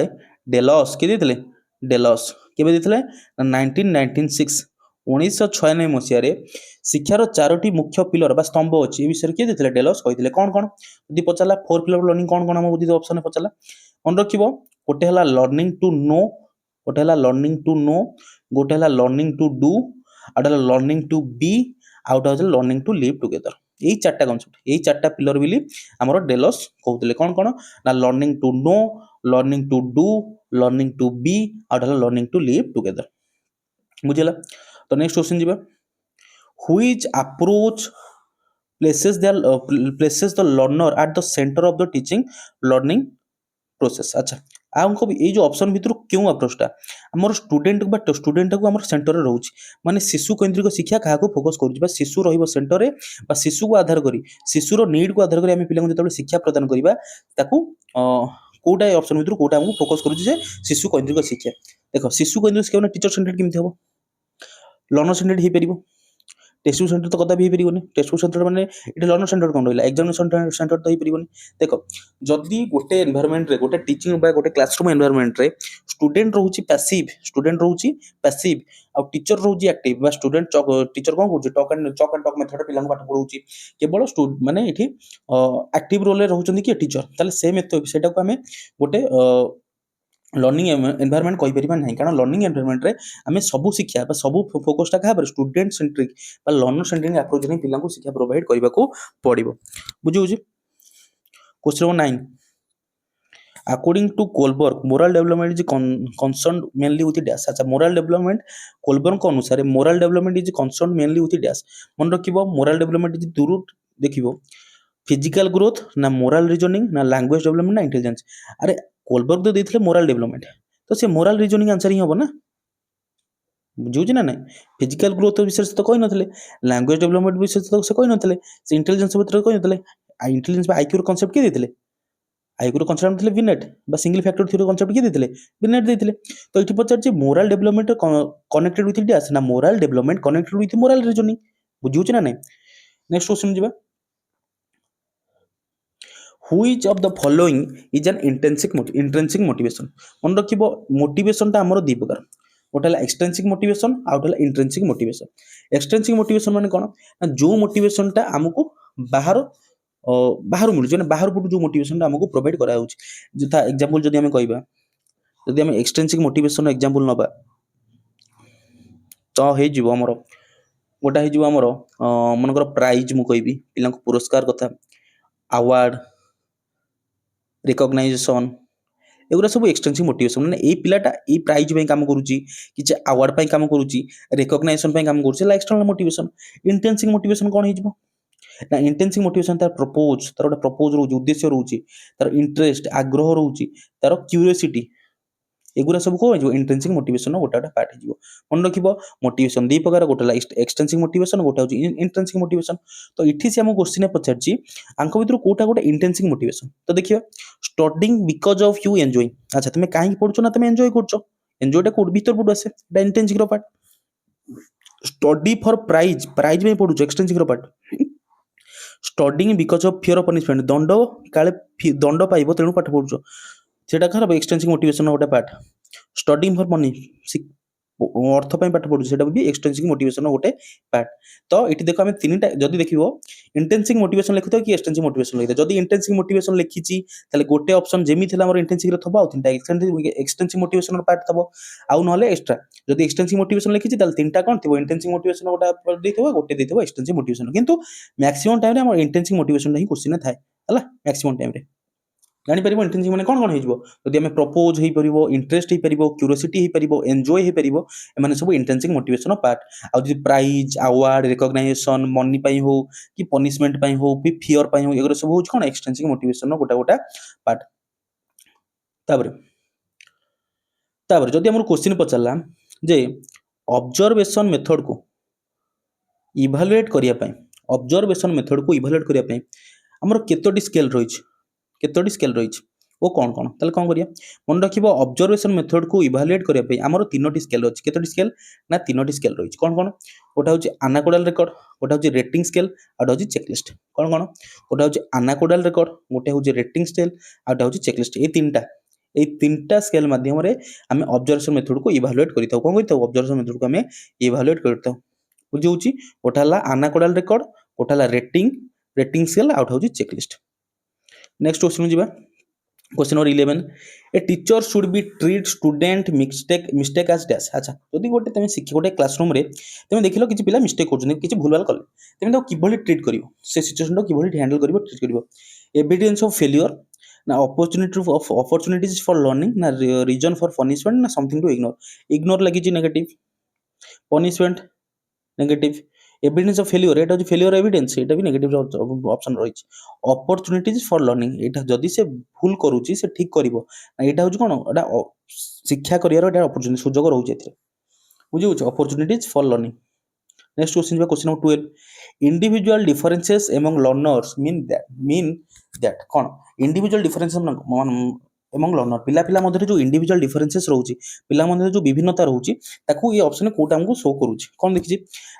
डेलॉस के देथिले डेलॉस केबे देथिले 1996 1996 मसिया रे शिक्षार चारोटी मुख्य पिलर बा स्तंभ अछि विषय के देथिले डेलॉस कहिथिले कोन कोन यदि पचाला 4 पिलर लर्निंग कोन कोन हम बुद्धि ऑप्शन पचाला मन रखिबो गोटे हला लर्निंग टू नो गोटे हला लर्निंग टू नो गोटे हला लर्निंग टू डू आउट हला लर्निंग टू बी आउट हला लर्निंग टू लिव टुगेदर यही चार्टा कनसेप्ट यही चार्टा पिलर बिली हमर डेलॉस कहउतले कोन कोन ना learning to know learning to do learning to be आउट हला लर्निंग टू लिव टुगेदर बुझिला तो नेक्स्ट क्वेश्चन जीवा which approach places the learner at the center of the teaching learning process अच्छा हमको ये जो ऑप्शन भितर क्यों अप्रोचटा हमर स्टूडेंट बा स्टूडेंट को हमर सेंटर रे रहउची माने शिशु केंद्रिक शिक्षा काहा को फोकस करूची बा शिशु रहिबो सेंटर रे बा शिशु को आधार करी शिशुर नीड को आधार करी हम पिला जतबे शिक्षा प्रदान करिबा ताकू कोटा ऑप्शन भितर कोटा हमको फोकस करूची जे शिशु केंद्रिक शिक्षा देखो शिशु केंद्रिक शिक्षा टीचर सेंटर्ड केमथि हबो लर्नर सेंटर्ड हे परिबो टेस्ट बुक सेंटर तो कदा भी परिबोनी टेस्ट बुक सेंटर माने इटे लर्नर सेंटर कोन रहला एग्जामिनेशन सेंटर तो ही परिबोनी देखो जदी गोटे एनवायरनमेंट रे गोटे टीचिंग बा गोटे क्लासरूम एनवायरनमेंट रे स्टूडेंट रहउची पैसिव आ टीचर रहउची एक्टिव बा स्टूडेंट टीचर कोन करउची टॉक एंड टॉक मेथड पिला पाठ पढउची केवल माने इठी एक्टिव रोल रे रहउचंदी कि टीचर ताले सेम सेटा को हमें गोटे लर्निंग एनवायरनमेंट कहि परिबा नाही कारण लर्निंग एनवायरनमेंट रे हमें सब शिक्षा बा सब फोकसटा का पर स्टूडेंट सेंट्रिक बा लर्नर सेंट्रिक अप्रोच रे पिला को शिक्षा प्रोवाइड करबा को पड़िबो बुझी question number 9 according to Kohlberg moral development is concern mainly with dash अच्छा मोरल डेवलपमेंट कोलबर्ग को अनुसार moral development is concern mainly with dash मन रखिबो मोरल डेवलपमेंट इज दूर देखिबो फिजिकल ग्रोथ ना मोरल रीजनिंग ना लैंग्वेज डेवलपमेंट ना इंटेलिजेंस अरे कोलबर्ग तो देथिले मोरल डेवलपमेंट तो से मोरल रीजनिंग आंसर ही हबो ना बुझुछि ना नहीं फिजिकल ग्रोथ विषय से तो कोइ नथले लैंग्वेज डेवलपमेंट विषय से तो से कोइ नथले से इंटेलिजेंस भीतर कोइ नथले इंटेलिजेंस बा आईक्यू रो कांसेप्ट के देथिले ଆଇକୁର କନସେପ୍ଟ ଥିଲେ ଭିନେଟ୍ ବା ସିଙ୍ଗଲ ଫ୍ୟାକ୍ଟର ଥିଓରି କନସେପ୍ଟ କିଏ ଦେଇଥିଲେ? ଭିନେଟ୍ ଦେଇଥିଲେ। ତ ଏଠି ପଚାରୁଛି moral development connected with dash ନା moral development connected with moral reasoning. ବୁଝି ହଉଛି ନା ନାଇଁ? ନେକ୍ସଟ କ୍ୱେଶ୍ଚନ ଯିବା। Which of the following is an intrinsic motivation? ମନେ ରଖିବ ମୋଟିଭେସନଟା ଆମର ଦୁଇ ପ୍ରକାର, ଗୋଟେ ହେଲା ଏକ୍ସଟ୍ରିନସିକ୍ ମୋଟିଭେସନ ଆଉ ଗୋଟେ ହେଲା ଇଣ୍ଟ୍ରିନସିକ୍ ମୋଟିଭେସନ। ଏକ୍ସଟ୍ରିନସିକ୍ ମୋଟିଭେସନ ମାନେ କ'ଣ ନା ଯେଉଁ ମୋଟିଭେସନଟା ଆମକୁ ବାହାରୁ ମିଳୁଛି, ମାନେ ବାହାର ପଟୁ ଯେଉଁ ମୋଟିଭେସନଟା ଆମକୁ ପ୍ରୋଭାଇଡ କରାଯାଉଛି। ଯଥା ଏକ୍ଜାମ୍ପଲ ଯଦି ଆମେ କହିବା, ଯଦି ଆମେ ଏକ୍ସଟ୍ରିନସିକ୍ ମୋଟିଭେସନ ଏକ୍ଜାମ୍ପଲ ନେବା ତ ହେଇଯିବ ଆମର ଗୋଟେ ହେଇଯିବ ଆମର ମନେକର ପ୍ରାଇଜ, ମୁଁ କହିବି ପିଲାଙ୍କୁ ପୁରସ୍କାର କଥା, ଆୱାର୍ଡ, ରିକଗ୍ନାଇଜେସନ, ଏଗୁଡ଼ା ସବୁ ଏକ୍ସଟ୍ରିନସିକ୍ ମୋଟିଭେସନ। ମାନେ ଏଇ ପିଲାଟା ଏଇ ପ୍ରାଇଜ ପାଇଁ କାମ କରୁଛି, କିଛି ଆୱାର୍ଡ ପାଇଁ କାମ କରୁଛି, ରିକଗ୍ନାଇଜେସନ ପାଇଁ କାମ କରୁଛି, ହେଲା ଏକ୍ସଟର୍ନାଲ ମୋଟିଭେସନ। ଇଣ୍ଟେନ୍ସିକ୍ ମୋଟିଭେସନ କ'ଣ ହେଇଯିବ ନା ଇଣ୍ଟେନ୍ସିକ୍ ମୋଟିଭେସନ ତାର ପ୍ରପୋଜ, ତାର ଗୋଟେ ପ୍ରପୋଜ ରହୁଛି, ଉଦ୍ଦେଶ୍ୟ ରହୁଛି, ତାର ଇଣ୍ଟରେଷ୍ଟ ଆଗ୍ରହ ରହୁଛି, ତାର କ୍ୟୁରିଓସିଟି, ଏଗୁଡ଼ା ସବୁ କ'ଣ ହେଇଯିବ ଇଣ୍ଟେନ୍ସିକ୍ ମୋଟିଭେସନ ଗୋଟେ ଗୋଟେ ପାର୍ଟ ହେଇଯିବ। ମନେ ରଖିବ ମୋଟିଭେସନ ଦୁଇ ପ୍ରକାର, ଗୋଟେ ହେଲା ଏକ୍ସଟ୍ରିନସିକ୍ ମୋଟିଭେସନ, ଗୋଟେ ହେଉଛି ଇଣ୍ଟ୍ରିନସିକ୍ ମୋଟିଭେସନ। ତ ଏଠି ସେ ଆମକୁ କ୍ୱେଶ୍ଚିନ୍ ପଚାରିଛି ଆଙ୍କ ଭିତରୁ କୋଉଟା ଗୋଟେ ଇଣ୍ଟେନ୍ସିକ୍ ମୋଟିଭେସନ। ତ ଦେଖିବା studying because of you enjoying. ଆଚ୍ଛା তুমি କାହିଁକି ପଢୁଛ ନା তুমি ଏନ୍ଜୟ କରୁଛ, ଏନ୍ଜୟଟା କୋଉଠି ଭିତର ପଟୁ ଆସେ, এটা ଇଣ୍ଟେନ୍ସିକ୍ ର part. Study for prize, prize ପାଇଁ ପଢୁଛ, ଏକ୍ସଟ୍ରିନସିକ୍ ର part. Studying because of fear of punishment, ଦଣ୍ଡ କାଳେ ଦଣ୍ଡ ପାଇବ ତେଣୁ ପାଠ ପଢୁଛ, সেটা খারাপ এক্সটেন্সিং মোটিভেশন ଗୋଟେ পার্ট। স্টডিং ফর মনি, অর্থ ପାଇଁ ପାଠ ପଢୁଛୁ, সেটা ବି এক্সটেন্সিং মোটিভেশন ଗୋଟେ পার্ট। তো এটি দেখো আমি তিনটা যদি দেখিব ইন্টেন্সিং মোটিভেশন লিখিথিব কি এক্সটেন্সিং মোটিভেশন লিখিথিব। যদি ইন্টেন্সিং মোটিভেশন লিখিছি তাহলে গোটে অপশন যেমি ଥିଲା ଆମର ইন্টেন্সিং ରେ থব, ଆଉ তিনটা এক্সটেন্সিং মোটিভেশন ର পার্ট থব, ଆଉ নহলে এক্সট্রা। যদি এক্সটেন্সিং মোটিভেশন লিখিছি তাহলে তিনটা কোন থিব, ইন্টেন্সিং মোটিভেশন গোটা ଦେଇଥିବ, গোটে ଦେଇଥିବ এক্সটেন্সিং মোটিভেশন। কিন্তু ম্যাক্সিমম টাইম রে আমার ইন্টেন্সিং মোটিভেশন ହିଁ क्वेश्चन ଥାଏ, ହେଲା ମ୍ୟାକ୍ସିମମ୍ ଟାଇମ୍ ରେ। ଜାଣିପାରିବ ଇଣ୍ଟେନ୍ସିକ୍ ମାନେ କ'ଣ କ'ଣ ହେଇଯିବ, ଯଦି ଆମେ ପ୍ରପୋଜ ହେଇପାରିବ, ଇଣ୍ଟରେଷ୍ଟ ହେଇପାରିବ, କ୍ୟୁରିଓସିଟି ହେଇପାରିବ, ଏନ୍ଜୟ ହେଇପାରିବ, ଏମାନେ ସବୁ ଇଣ୍ଟେନ୍ସିକ୍ ମୋଟିଭେସନ ପାର୍ଟ। ଆଉ ଯଦି ପ୍ରାଇଜ, ଆୱାର୍ଡ, ରିକଗ୍ନାଇଜେସନ, ମନି ପାଇଁ ହଉ କି ପନିଶମେଣ୍ଟ ପାଇଁ ହଉ କି ଫିୟର ପାଇଁ ହଉ, ଏଗୁରା ସବୁ ହଉଛି କ'ଣ ଏକ୍ସଟ୍ରିନସିକ୍ ମୋଟିଭେସନ ଗୋଟା ଗୋଟା ପାର୍ଟ। ତାପରେ ଯଦି ଆମର କ୍ୱେଶ୍ଚିନ୍ ପଚାରିଲା ଯେ ଅବଜରଭେସନ ମେଥଡକୁ ଇଭାଲୁଏଟ କରିବା ପାଇଁ, ଅବଜରଭେସନ ମେଥଡକୁ ଇଭାଲୁଏଟ କରିବା ପାଇଁ ଆମର କେତୋଟି ସ୍କେଲ ରହିଛି, କେତୋଟି ସ୍କେଲ ରହିଛି ଓ କ'ଣ କ'ଣ, ତାହେଲେ କ'ଣ କରିବା ମନେ ରଖିବ। ଅବଜରଭେସନ ମେଥଡକୁ ଇଭାଲୁଏଟ କରିବା ପାଇଁ ଆମର ତିନୋଟି ସ୍କେଲ ଅଛି। କେତୋଟି ସ୍କେଲ ନା ତିନୋଟି ସ୍କେଲ ରହିଛି। କ'ଣ କ'ଣ? ଗୋଟେ ହେଉଛି ଆନାକୋଡାଲ ରେକର୍ଡ, ଗୋଟେ ହେଉଛି ରେଟିଂ ସ୍କେଲ, ଆଉ ଗୋଟେ ହେଉଛି ଚେକଲିଷ୍ଟ। କ'ଣ କ'ଣ? ଗୋଟେ ହେଉଛି ଆନାକୋଡାଲ ରେକର୍ଡ, ଗୋଟେ ହେଉଛି ରେଟିଂ ସ୍କେଲ, ଆଉ ଗୋଟେ ହେଉଛି ଚେକଲିଷ୍ଟ। এই তিনটা স্কেল মাধ্যমে আমি অবজরভেসন মেথডକୁ ইভালুଏଟ କରିଥାଉ। କ'ଣ କରିଥାଉ? ଅବଜରଭେସନ ମେଥଡକୁ ଆମେ ଇଭାଲୁଏଟ କରିଥାଉ। ବୁଝି ହେଉଛି? ଗୋଟେ ହେଲା ଆନାକୋଡାଲ ରେକର୍ଡ, ଗୋଟେ ହେଲା ରେଟିଂ ସ୍କେଲ, ଆଉ ଗୋଟେ ହେଉଛି ଚେକଲିଷ୍ଟ। ନେକ୍ସଟ କ୍ୱେଶ୍ଚନ ଯିବା। Question number 11, a teacher should be treat student mistake as dash. अच्छा जदि गोटे तुम शिक्षक गोटे क्लासरूम रे तुम देखिल किसी पिला मिस्टेक कर किसी भूलभाल कले, तुम ताको किभली ट्रीट करिवो, से सिचुएशन को किभली हैंडल करिवो, ट्रीट करिवो। एविडेंस ऑफ फेलियर ना अपॉर्चुनिटीज फॉर लर्निंग ना रीजन फॉर पनिशमेंट ना समथिंग टू इग्नोर लगी negative, punishment negative, evidence of failure एटा जो फेलियर एविडेंस एटा भी नेगेटिव ऑप्शन रही। अपॉर्चुनिटीज फॉर लर्निंग एटा जदि से भूल करूची से ठीक करिवो, एटा होज कोन एटा शिक्षा करियर एटा अपॉर्चुनिटी सुजोग रहउची एथे। बुझि होछ opportunities for learning. Next question बा question number 12, individual differences among learners mean that कोन इंडिविजुअल डिफरेंसेस एमंग लर्नर पिला पिला मध्य जो इंडिविजुअल डिफरेंसेस रहउची, पिला मध्य जो विभिन्नता रहउची ताकू ये ऑप्शन कोटा हमको शो करूची। कोन देखिछि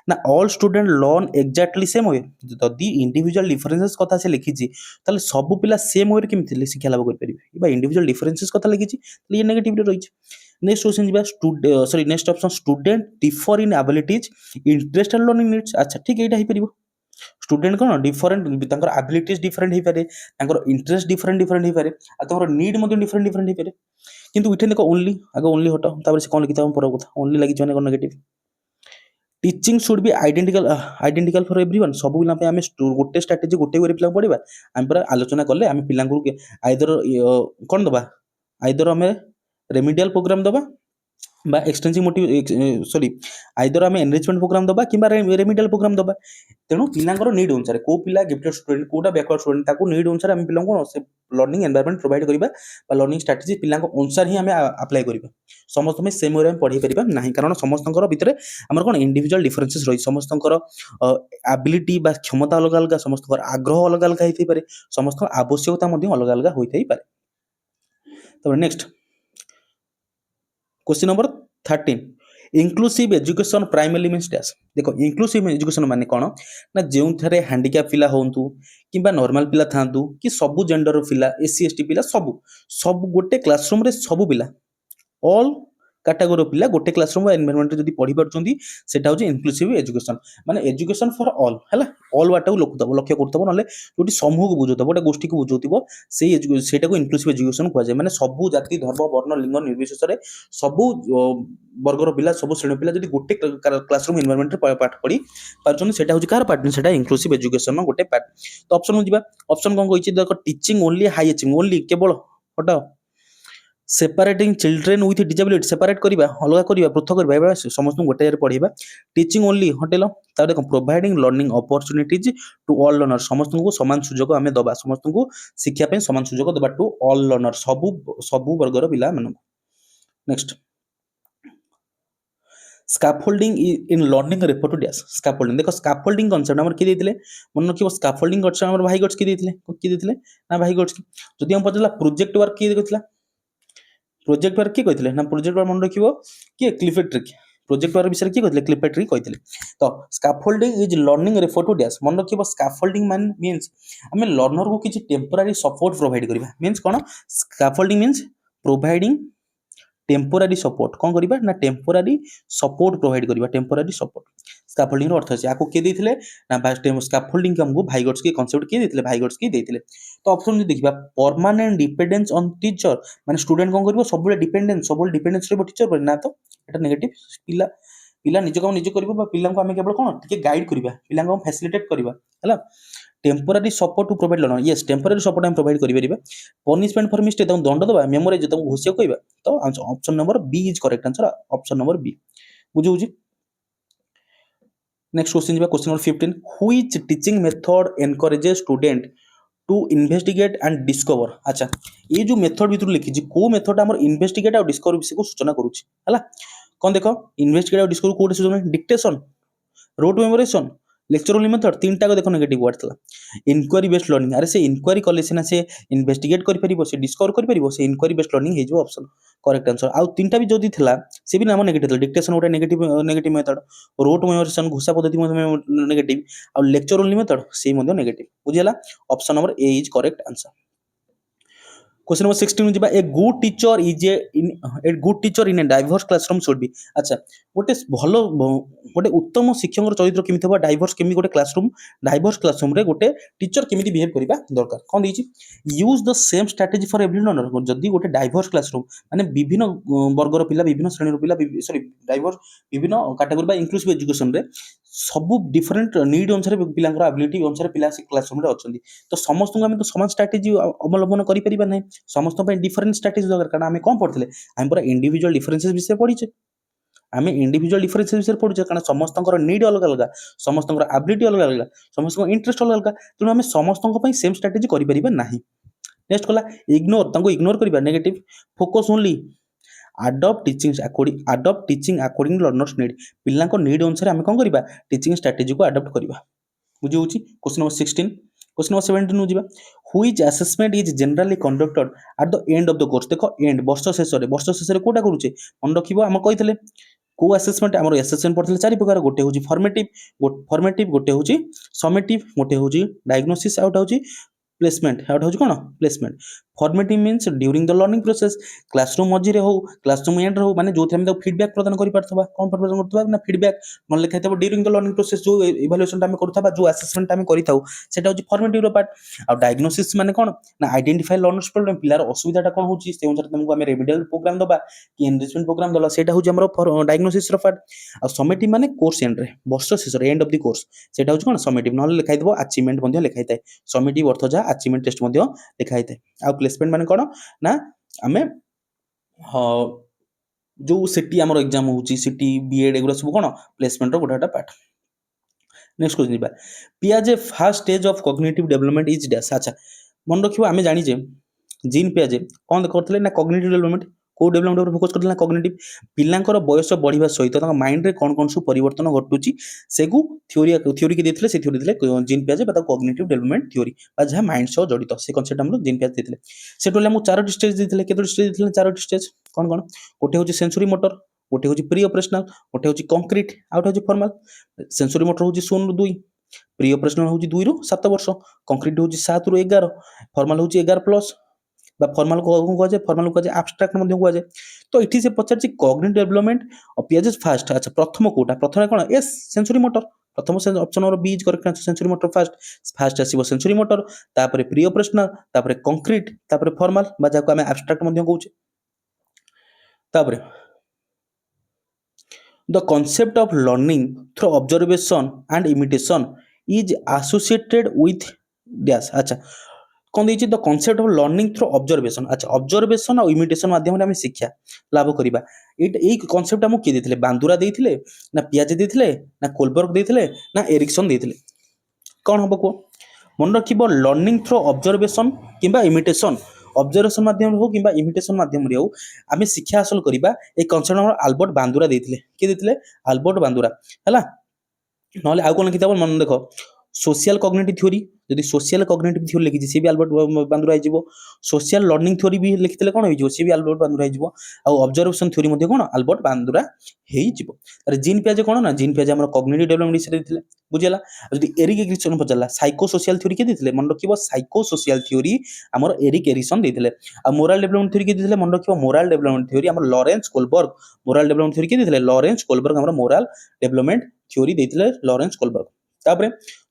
ना all student learn exactly same way, जदि इंडिविजुअल डिफरेंसेस कथा से लिखिछि ताले सब पिला सेम वे केमिति शिक्षा लाभ कर परिबे, बा इंडिविजुअल डिफरेंसेस कथा लिखिछि ताले ये नेगेटिव रे रहिछि। नेक्स्ट क्वेश्चन जिबा next option student differ in abilities interest and learning needs. अच्छा ठीक एटा हे परिबो, स्टूडेंट कोन डिफरेंट तांकर एबिलिटीज डिफरेंट हे पारे, तांकर इंटरेस्ट डिफरेंट हे पारे, आ तांकर नीड मध्ये डिफरेंट हे पारे। किंतु इठे देखो ओनली आगे ओनली हटो तापर से कोन लिखिता हम पर कथा ओनली लागि जने कोन negative. Teaching should be identical for everyone, सब पिला पे आमे गोटे स्ट्रेटजी गोटे वे पिला पढिबा, आम पर आलोचना करले आमे पिला को आइदर कोन दबा, आइदर आमे रेमिडियल प्रोग्राम दबा বা ଏକ୍ସଟେନ୍ସିଭ୍ ସରି ଆଇଦର ଆମେ ଏନରିଚମେଣ୍ଟ ପ୍ରୋଗ୍ରାମ ଦେବା କିମ୍ବା ରେମିଡିଆଲ ପ୍ରୋଗ୍ରାମ ଦେବା। ତେଣୁ ପିଲାଙ୍କର ନିଡ୍ ଅନୁସାରେ କୋଉ ପିଲା ଗିଫ୍ଟେଡ ଷ୍ଟୁଡେଣ୍ଟ କୋଉଟା ବ୍ୟାକୱାର୍ଡ ଷ୍ଟୁଡେଣ୍ଟ ତାକୁ ନିଡ୍ ଅନୁସାରେ ଆମେ ପିଲାଙ୍କୁ ସେ ଲର୍ଣ୍ଣିଂ ଏନଭାୟରନମେଣ୍ଟ ପ୍ରୋଭାଇଡ କରିବା ବା ଲର୍ଣ୍ଣିଂ ଷ୍ଟ୍ରାଟେଜି ପିଲାଙ୍କ ଅନୁସାରେ ହିଁ ଆମେ ଆପ୍ଲାଏ କରିବା। ସମସ୍ତଙ୍କ ପାଇଁ ସେମ୍ ୱେରେ ଆମେ ପଢ଼େଇ ପାରିବା ନାହିଁ, କାରଣ ସମସ୍ତଙ୍କର ଭିତରେ ଆମର କ'ଣ ଇଣ୍ଡିଭିଜୁଆଲ ଡିଫରେନ୍ସେସ୍ ରହିଛି। ସମସ୍ତଙ୍କର ଆବିଲିଟି ବା କ୍ଷମତା ଅଲଗା ଅଲଗା, ସମସ୍ତଙ୍କର ଆଗ୍ରହ ଅଲଗା ଅଲଗା ହେଇଥାଇପାରେ, ସମସ୍ତଙ୍କ ଆବଶ୍ୟକତା ମଧ୍ୟ ଅଲଗା ଅଲଗା ହୋଇଥାଇପାରେ। ତାପରେ next question number 13 inclusive education primary means dash. देखो इनक्लूसिव एजुकेशन माने कौन ना जो हैंडिकैप पिला होंतु कि नॉर्मल पिला थांतु कि सबु जेंडर पिला एससी एसटी पिला सबु सब गोटे क्लासरूम रे सबु पिला ऑल कैटेगरी पिला गोटे क्लासरूम एनवायरनमेंट जदी पढ़ी पारछंती सेटा होची इनक्लूसिव एजुकेशन माने एजुकेशन फॉर ऑल हैला ऑल वाटा लक्ष्य करथबो नले जोटी समूह को बुझोतबो गोटे गोष्ठी को बुझोतिबो सेई सेटा को इनक्लूसिव एजुकेशन कुआ जाय। माने सबु जाति धर्म वर्ण लिंग निर्विशेष रे सबु वर्गर पिला सबु श्रेणी पिला जदी गोटे क्लासरूम एनवायरनमेंट रे पाठ पढ़ी पारछंती सेटा होची कार पार्ट सेटा इनक्लूसिव एजुकेशन गोटे पार्ट। तो ऑप्शन हो जिबा ऑप्शन कोन कहिछि देखो teaching only high achieving only केवल हटाओ separating children with disability separate करवा अलग करवा पृथक करवा समस्त गोटे पढ़ा टीचिंग ओनली हटेल देखो providing learning opportunities to all learner समस्त को समान सुजोग आम दबा समस्त को शिक्षा समान सुजोग दबा टू ऑल लर्नर सबु सबु वर्गर पिला मान। Next scaffolding in learning refer to dash scaffolding देखो स्कैफोल्डिंग कांसेप्ट हमर किए देथिले मन रखिबो स्कैफोल्डिंग कांसेप्ट हमर भाई गट्स किए देथिले ना भाई गट्स जदि हम पचला प्रोजेक्ट वर्क किए देथिला प्रोजेक्ट वर्क किए कहते ना प्रोजेक्ट वर्क मन रखिबो किए क्लिफेट्रिक प्रोजेक्ट वर्क विषय किए कहते क्लिफेट्रिक कहते। तो scaffolding is learning refer to dash मन रखिबो स्कैफोल्डिंग मान मींस हमें लर्नर को किछि टेम्पररी सपोर्ट प्रोवाइड करबा मींस कोन scaffolding means providing temporary support कौन करबा ना टेम्पोरारी सपोर्ट प्रोवाइड करबा टेम्पोरारी सपोर्ट स्कैफोल्डिंग रो अर्थ अछि आको के देथिले ना स्कैफोल्डिंग के हमको भाईगट्स के कांसेप्ट के देथिले भाईगट्स के देथिले। तो ऑप्शन जे देखिबा परमानेंट डिपेंडेंस ऑन टीचर माने स्टूडेंट कोन करबो सबले डिपेंडेंस रहबो टीचर पर ना तो एटा नेगेटिव पिला पिला निज काम निज करबो बा पिला को हम केवल कोन टिके गाइड करबा पिला को फैसिलिटेट करबा हला temporary support to provide learner yes temporary support हम प्रोवाइड करि परिबा पनिशमेंट फॉर मिस्टेक तम दंड दबा मेमोराइज तम घोषिया कहबा। तो option number B is correct answer option number B बुझु बुझी। नेक्स्ट क्वेश्चन जिबा question number 15 which teaching method encourages student to investigate and discover. अच्छा ये जो मेथड भीतर लिखी जी को मेथड हमर इन्वेस्टिगेट और डिस्कवर विषय को सूचना करूची हला कोन देखो इन्वेस्टिगेट और डिस्कवर कोड सूचना dictation rote memorisation lecture only method तीनटा को देखो नेगेटिव वर्ड थला इंक्वायरी बेस्ड लर्निंग अरे से इंक्वायरी कले सिना से इन्वेस्टिगेट करि परिबो से डिस्कवर करि परिबो से इंक्वायरी बेस्ड लर्निंग हे जो ऑप्शन करेक्ट आंसर आ तीनटा भी जदी थला से भी नाम नेगेटिव डिक्टेशन गोटे नेगेटिव मेथड रोट मेमोराइजेशन घोषा पद्धति नेगेटिव आ लेक्चर ओनली मेथड से नेगेटिव बुझिला option number A is correct answer. Question number 16 जिबा a good teacher in a diverse classroom should be. अच्छा गोटे भलो गोटे उत्तम शिक्षक चरित्र केमिति होबा डाइवर्स केमि गोटे क्लासरूम डाइवर्स क्लासरूम रे गोटे टीचर केमिति बिहेव करबा दरकार कोन देछि use the same strategy for every learner जदी गोटे डाइवर्स क्लासरूम माने विभिन्न वर्गर पिला विभिन्न श्रेणी पिला सॉरी डाइवर्स विभिन्न कैटेगरी बा इंक्लूसिव एजुकेशन रे सब डिफरेंट नीड अनुसार पिलांकर एबिलिटी अनुसार पिला से क्लासरूम रे अछंती तो समस्त को हम तो समान स्ट्रेटजी अवलंबन करि परिबा नै समस्त पे डिफरेंट स्ट्रेटजी दरकार कारण आमे कोन पढथले आमे पूरा इंडिविजुअल डिफरेंसेस विषय पढिचे आमे इंडिविजुअल डिफरेंसेस विषय पढिचे कारण समस्तଙ୍କର नीड अलग अलग समस्तଙ୍କର एबिलिटी अलग अलग समस्तଙ୍କ इंटरेस्ट अलग अलग तेणु आमे समस्तଙ୍କ ପାଇଁ सेम स्ट्रेटजी करि परिबा नाही। नेक्स्ट कला इग्नोर तांको इग्नोर करिबा negative focus only adopt teaching according to learners need पिल्लांको नीड अनुसार आमे कोन करिबा टीचिंग स्ट्रेटजी को अडॉप्ट करिबा बुझी होची। क्वेश्चन नंबर 16 क्वेश्चन नंबर 17 नु जिबा which assessment is generally conducted at the end of the course देखो एंड वर्ष शेष रे कोटा करूचे मन रखिबो हम कहितले को असेसमेंट हमर असेसमेंट पड़थले चारि प्रकार गोटे होची फॉर्मेटिव गोटे होची समेटिव गोटे होची डायग्नोसिस आउट होची प्लेसमेंट आउट होची कोन placement formative means during the learning process classroom मझी रे हो क्लासरूम एंड रे हो माने जो हम फीडबैक प्रदान करि परथबा कोन प्रदान करथबा ना फीडबैक मन लिखाइतबो ड्यूरिंग द लर्निंग प्रोसेस जो इवैल्यूएशन हम करथबा जो असेसमेंट हम करिथाउ सेटा होची फॉर्मेटिव रो पार्ट आ डायग्नोसिस माने कोन ना आइडेंटिफाई लर्नर्स प्रॉब्लम पिलार असुविधाटा कोन होची से अनुसार तुमको हम रेमेडियल प्रोग्राम दबा कि एनरिचमेंट प्रोग्राम दला सेटा होची हमरो डायग्नोसिस रो पार्ट आ समेटिव माने कोर्स एंड रे वर्ष शेष रे एंड ऑफ द कोर्स सेटा होची कोन समेटिव नले लिखाइतबो अचीवमेंट मध्ये लिखाइताय समेटिव अर्थ जा अचीवमेंट टेस्ट मध्ये लिखाइताय आ प्लेसमेंट माने कोन ना आमे जो सीटी आमर एग्जाम होची सीटी बीएड एगुरा सब कोन प्लेसमेंट रो गोटा पार्ट। नेक्स्ट क्वेश्चन दिबा पियाजे first stage of cognitive development is dash. अच्छा मन रखिबो आमे जानि जे जीन पियाजे कोन करथले ना कॉग्निटिव डेवलपमेंट को डेवलपमेंट ऊपर फोकस करथले ना कॉग्निटिव पिलांकर बयस बढ़िबा सहित तांका माइंड रे कोन कोन सब परिवर्तन घटुची सेगु थ्योरी के देथिले से थ्योरी देथिले जीन पियाजे बता कॉग्निटिव डेवलपमेंट थ्योरी बा जहा माइंड सो जडित से कांसेप्ट हमरो जीन पियाजे देथिले सेटोले हम चारोटी स्टेज देथिले केतोटी स्टेज देथिले चारोटी स्टेज कोन कोन गोटे होची सेंसरी मोटर गोटे होची प्री ऑपरेशनल गोटे होची कंक्रीट आउट होची फॉर्मल सेंसरी मोटर होची 0 ରୁ 2 प्री ऑपरेशनल होची 2 ରୁ 7 वर्ष कंक्रीट होची 7 ରୁ 11 फॉर्मल होची 11 प्लस बा फॉर्मल को कह जाय फॉर्मल को जाय एब्स्ट्रैक्ट मध्ये कह जाय तो इठी से पचार cognitive development of Piaget's first. अच्छा प्रथम कोटा प्रथम कोन एस सेंसरी मोटर प्रथम option number B is correct answer sensory motor first आसीबो सेंसरी मोटर तापर प्री ऑपरेशनल तापर कंक्रीट तापर फॉर्मल बा जाको हमें एब्स्ट्रैक्ट मध्ये कहउचे तापर the concept of learning through observation and imitation is associated with dash. अच्छा कौन देछि the concept of learning through observation. अच्छा ऑब्जर्वेशन और इमिटेशन माध्यम रे हम शिक्षा लाभ करिबा एई कांसेप्ट हम के देथिले बांदुरा देथिले ना पियाजे देथिले ना कोलबर्ग देथिले ना एरिक्सन देथिले कौन हबो को मन रखिबो लर्निंग थ्रू ऑब्जर्वेशन किबा इमिटेशन ऑब्जर्वेशन माध्यम हो किबा इमिटेशन माध्यम रे हो आमे शिक्षा हासिल करिबा ए कांसेप्ट हमर अल्बर्ट बांदुरा देथिले के देथिले अल्बर्ट बांदुरा हला नहले आ कोन किताब मन देखो सोशल कॉग्निटिव थ्योरी जदि सोशल कॉग्निटिव थ्योरी लिखि सी भी अल्बर्ट बांदुरा आइजिवो सोशल लर्निंग थ्योरी भी लिखितले कोन होइजिवो सी भी अल्बर्ट बांदुरा आइजिवो आ ऑब्जर्वेशन थ्योरी मध्ये कोन अल्बर्ट बांदुरा हेइजिवो। अरे जीन पियाजे कोन ना जीन पियाजे हमर कॉग्निटिव डेवलपमेंट विषय देथिले बुझिला जदि एरिक एरिक्सन पचला साइको सोशल थ्योरी के देथिले मन रखिबो साइको सोशल थ्योरी हमर एरिक एरिक्सन देथिले आ मोरल डेवलपमेंट थ्योरी के देथिले मन रखिबो मोरल डेवलपमेंट थ्योरी हमर Lawrence Kohlberg moral development theory के देथिले लॉरेंस कोलबर्ग हमर मोरल डेवलपमेंट थ्योरी देथिले लॉरेंस कोलबर्ग। तापरे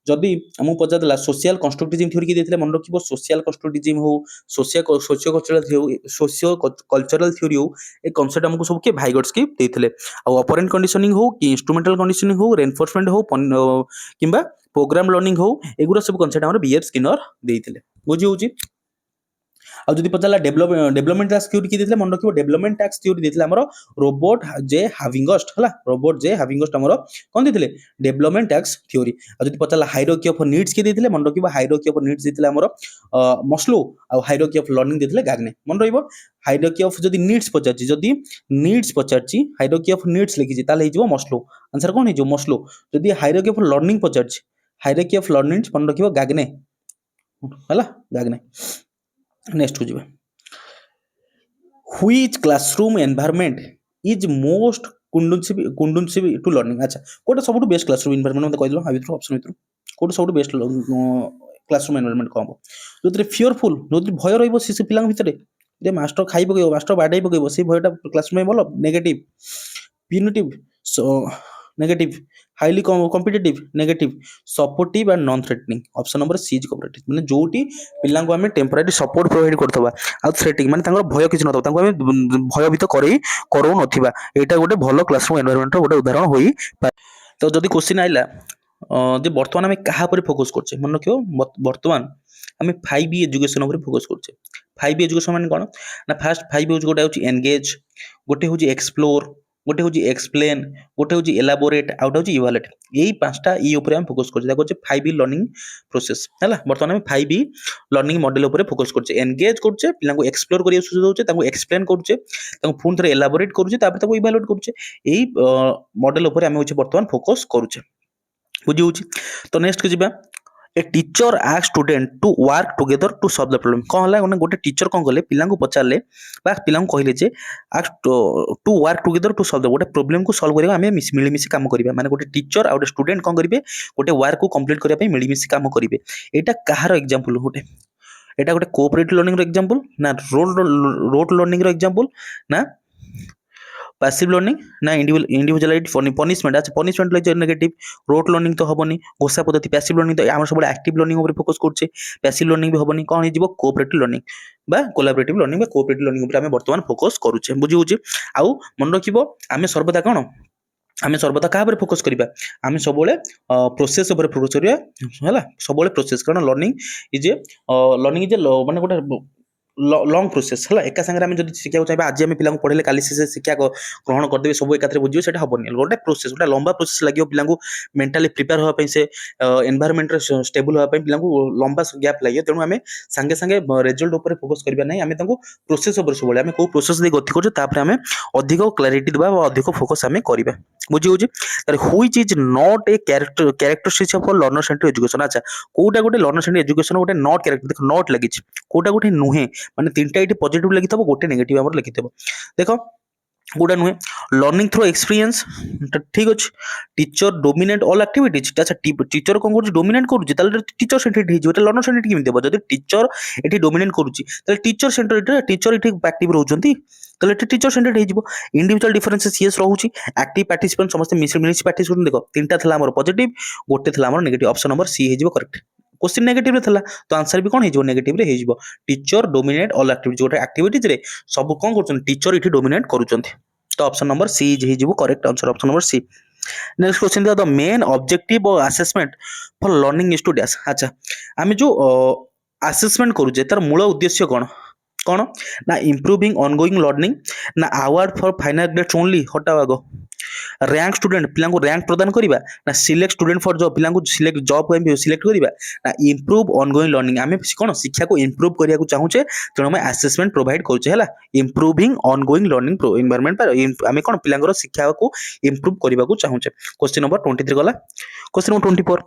जदि हमु पचारला सोशल कंस्ट्रक्टिविज्म थ्योरी के देथिले मन रखिबो सोशल कंस्ट्रक्टिविज्म हो सोशियो कल्चरल थ्योरी हो ए कांसेप्ट हमको सब के भाइगोट्स्की देथिले आ ऑपरेंट कंडीशनिंग हो कि इंस्ट्रूमेंटल कंडीशनिंग हो रेनफोर्समेंट हो किंबा प्रोग्राम लर्निंग हो एगुरा सब कांसेप्ट हमर बीएफ स्किनर देथिले बुझी होची। आ जदि पचारला डेवलपमेंट टास्क थ्योरी के देथिले मन रखिबो डेवलपमेंट टास्क थ्योरी देथिले हमर रोबोट जे हाविंगस्ट हला रोबोट जे हाविंगस्ट हमर कोन देथिले डेवलपमेंट टास्क थ्योरी। आ जदि पचारला हायरार्की ऑफ नीड्स के देथिले मन रखिबो हायरार्की ऑफ नीड्स देथिले हमर मस्लो आ हायरार्की ऑफ लर्निंग देथिले गाग्ने मन रहिबो हायरार्की ऑफ जदि नीड्स पचारची हायरार्की ऑफ नीड्स लिखिची ताले हिजबो मस्लो आंसर कोन हिजो मस्लो जदि हायरार्की ऑफ लर्निंग पचारची हायरार्की ऑफ लर्निंग मन रखिबो गाग्ने हला गाग्ने। नेक्स्ट को जीवा which classroom environment is most conducive to learning. अच्छा कोटा सबटु बेस्ट क्लासरूम एनवायरनमेंट मते कहि दिलो आ भितर ऑप्शन भितर कोटा सबटु बेस्ट क्लासरूम एनवायरनमेंट कोन जोतरे फियरफुल जोतरे भय रहइबो शिशु पिलांग भितरे जे मास्टर खाइ पकेबो मास्टर बाडै पकेबो से भयटा क्लासरूम में बोलो negative punitive negative highly competitive negative supportive and non threatening option number C is correct माने जोटी पिल्ला को हमें टेम्पररी सपोर्ट प्रोवाइड करथबा आ थ्रेटिंग माने तांगर भय किछ नथबा तांको हमें भयभीत करो नथिबा एटा गोटे भलो क्लासरूम एनवायरनमेंट रो गोटे उदाहरण होई तो जदी क्वेश्चन आइला जे वर्तमान हमें कहा पर फोकस करछे मन रखियो वर्तमान हमें 5 एजुकेशन ऊपर फोकस करछे 5 एजुकेशन माने कोन ना फर्स्ट 5 होज गोटे होची एंगेज गोटे होची एक्सप्लोर गोटे होची एक्सप्लेन गोटे होची एलाबोरेट आउट होची इवैल्यूएट एई पांचटा ई ऊपर हम फोकस करछे देखो 5 लर्निंग प्रोसेस हला वर्तमान हम 5 लर्निंग मॉडल ऊपर फोकस करछे एंगेज करछे पिला को एक्सप्लोर करिया सुझाव दोछे ताको एक्सप्लेन करछे ताको फोन थरे एलाबोरेट करछे तापर ताको इवैल्यूएट करछे एई मॉडल ऊपर हम होची वर्तमान फोकस करछे बुझी होची। तो नेक्स्ट के जिबा a teacher ask student to work together to solve the problem कौन हला गोटे टीचर कौन कले पिला को पचारले बा पिला को कहले जे ask to work together to solve the गोटे प्रॉब्लम को सॉल्व करिया हमें मिली मिसी काम करिबा माने गोटे टीचर आ गोटे स्टूडेंट कौन करिवे गोटे वर्क को कंप्लीट करिया पे मिली मिसी काम करिवे एटा कहार एग्जांपल गोटे एटा गोटे कोऑपरेटिव लर्निंग रो एग्जांपल ना रोट लर्निंग रो एग्जांपल ना पैसिव लर्निंग ना इंडिविजुअलिटी पनिशमेंट। अच्छा punishment like negative rote learning तो हबनी घोषा पद्धति पैसिव लर्निंग तो आम सब एक्टिव लर्निंग ऊपर फोकस करछे पैसिव लर्निंग भी हबनी कोन हिजिवो कोऑपरेटिव लर्निंग बा कोलैबोरेटिव लर्निंग बा कोऑपरेटिव लर्निंग ऊपर हमें वर्तमान फोकस करूछे बुझी होची। आउ मन रखिबो आमे सर्वदा कोन आमे सर्वदा का ऊपर फोकस करिबा आमे सबोले प्रोसेस ऊपर फोकस करिया हला सबोले प्रोसेस कारण लर्निंग इज ए माने गोटे ଲଙ୍ଗ ପ୍ରୋସେସ୍ ହେଲା। ଏକା ସାଙ୍ଗରେ ଆମେ ଯଦି ଶିଖିବାକୁ ଚାହିଁବା ଆଜି ଆମେ ପିଲାଙ୍କୁ ପଢ଼େଇଲେ କାଲି ସେ ଶିକ୍ଷା ଗ୍ରହଣ କରିଦେବେ, ସବୁ ଏକାଥରେ ବୁଝିବେ, ସେଇଟା ହବନି। ଗୋଟେ ପ୍ରୋସେସ୍, ଗୋଟେ ଲମ୍ବା ପ୍ରୋସେସ୍ ଲାଗିବ ପିଲାଙ୍କୁ ମେଣ୍ଟାଲି ପ୍ରିପେୟାର ହେବା ପାଇଁ, ସେ ଏନଭାୟରମେଣ୍ଟରେ ଷ୍ଟେବୁଲ୍ ହେବା ପାଇଁ ପିଲାଙ୍କୁ ଲମ୍ବା ଗ୍ୟାପ୍ ଲାଗିବ। ତେଣୁ ଆମେ ସାଙ୍ଗେ ସାଙ୍ଗେ ରେଜଲ୍ଟ ଉପରେ ଫୋକସ୍ କରିବା ନାହିଁ, ଆମେ ତାଙ୍କୁ ପ୍ରୋସେସ୍ ଉପରେ ସବୁବେଳେ ଆମେ କେଉଁ ପ୍ରୋସେସ୍ ଦେଇ ଗତି କରୁଛୁ ତାପରେ ଆମେ ଅଧିକ କ୍ଲାରିଟି ଦେବା ବା ଅଧିକ ଫୋକସ୍ ଆମେ କରିବା। ବୁଝି ହେଉଛି? ତାହେଲେ which is not a characteristics of learner centre education. ଆଚ୍ଛା, କୋଉଟା ଗୋଟେ ଲର୍ନର ସେଣ୍ଟର ଏଜୁକେସନ୍ ଗୋଟେ ନଟ୍ କ୍ୟାରେକ୍ଟର, ଦେଖ ନଟ୍ ଲାଗିଛି, କୋଉଟା ଗୋଟେ ନୁହେଁ, ମାନେ ତିନିଟା ଏଠି ପଜିଟିଭ ଲେଖିଥିବ, ଗୋଟେ ନେଗେଟିଭ ଆମର ଲେଖିଥିବ। ଦେଖ କୋଉଟା ନୁହେଁ, ଲର୍ଣ୍ଣିଂ ଥ୍ରୋ ଏକ୍ସପିରିଏନ୍ସ, ଠିକ ଅଛି। ଟିଚର ଡୋମିନେଟ୍ ଅଲ୍ ଆକ୍ଟିଭିଟିଜ୍, ଆଚ୍ଛା ଟିଚର କଣ କରୁଛି, ଡୋମିନେଟ୍ କରୁଛି, ତାହେଲେ ଟିଚର ସେଣ୍ଟର୍ଡ ହେଇଯିବ। ଏଟା ଲର୍ନର ସେଣ୍ଟର୍ଡ କେମିତି ହେବ? ଯଦି ଟିଚର ଏଠି ଡୋମିନେଟ୍ କରୁଛି ତାହେଲେ ଟିଚର ସେଣ୍ଟର୍ଡ, ଟିଚର ଏଠି ଆକ୍ଟିଭ ରହୁଛନ୍ତି, ତାହେଲେ ଏଠି ଟିଚର ସେଣ୍ଟର୍ଡ ହେଇଯିବ। ଇଣ୍ଡିଭିଜୁଆଲ ଡିଫରେନ୍ସେସ୍ ୟେସ୍ ରହୁଛି, ଆକ୍ଟିଭ ପାର୍ଟିସିପେଣ୍ଟ ସମସ୍ତେ ମିଳିମିଶି ପାର୍ଟିସିପେଟ୍, ଦେଖ ତିନିଟା ଥିଲା ଆମର ପଜିଟିଭ, ଗୋଟେ ଥିଲା ଆମର ନେଗେଟିଭ, ଅପସନ ନମ୍ବର ସି ହେଇଯିବ କରେକ୍ଟ। क्वेश्चन नेगेटिव रे थिला तो आंसर भी कोन हे जो नेगेटिव रे हे जिवो। टीचर डोमिनेट ऑल एक्टिविटीज, गोटे एक्टिविटीज रे सब कोन करछन, टीचर इठी डोमिनेट करूछन्ती। तो ऑप्शन नंबर सी हे जिवो correct answer, option number C. Next question the main objective और assessment for learning is to dash. अच्छा आमे जो असेसमेंट करूजे तार मूल उद्देश्य कोन कोन ना इंप्रूविंग ऑनगोइंग लर्निंग, ना award for final grades only, हटाओ आगो रैंक स्टूडेंट पिलांको रैंक प्रदान करिबा, ना सिलेक्ट स्टूडेंट फॉर जॉब पिलांको सिलेक्ट जॉब को सिलेक्ट करिबा, ना इंप्रूव ऑनगोइंग लर्निंग आमे कोन शिक्षा को इंप्रूव करिया को चाहूचे तेणु आमे असेसमेंट प्रोवाइड करूचे हला। इंप्रूविंग ऑनगोइंग लर्निंग एनवायरनमेंट पर आमे कोन पिलांको शिक्षा को इंप्रूव करिबा को चाहूचे। क्वेश्चन नंबर 23 गला। Question number 24,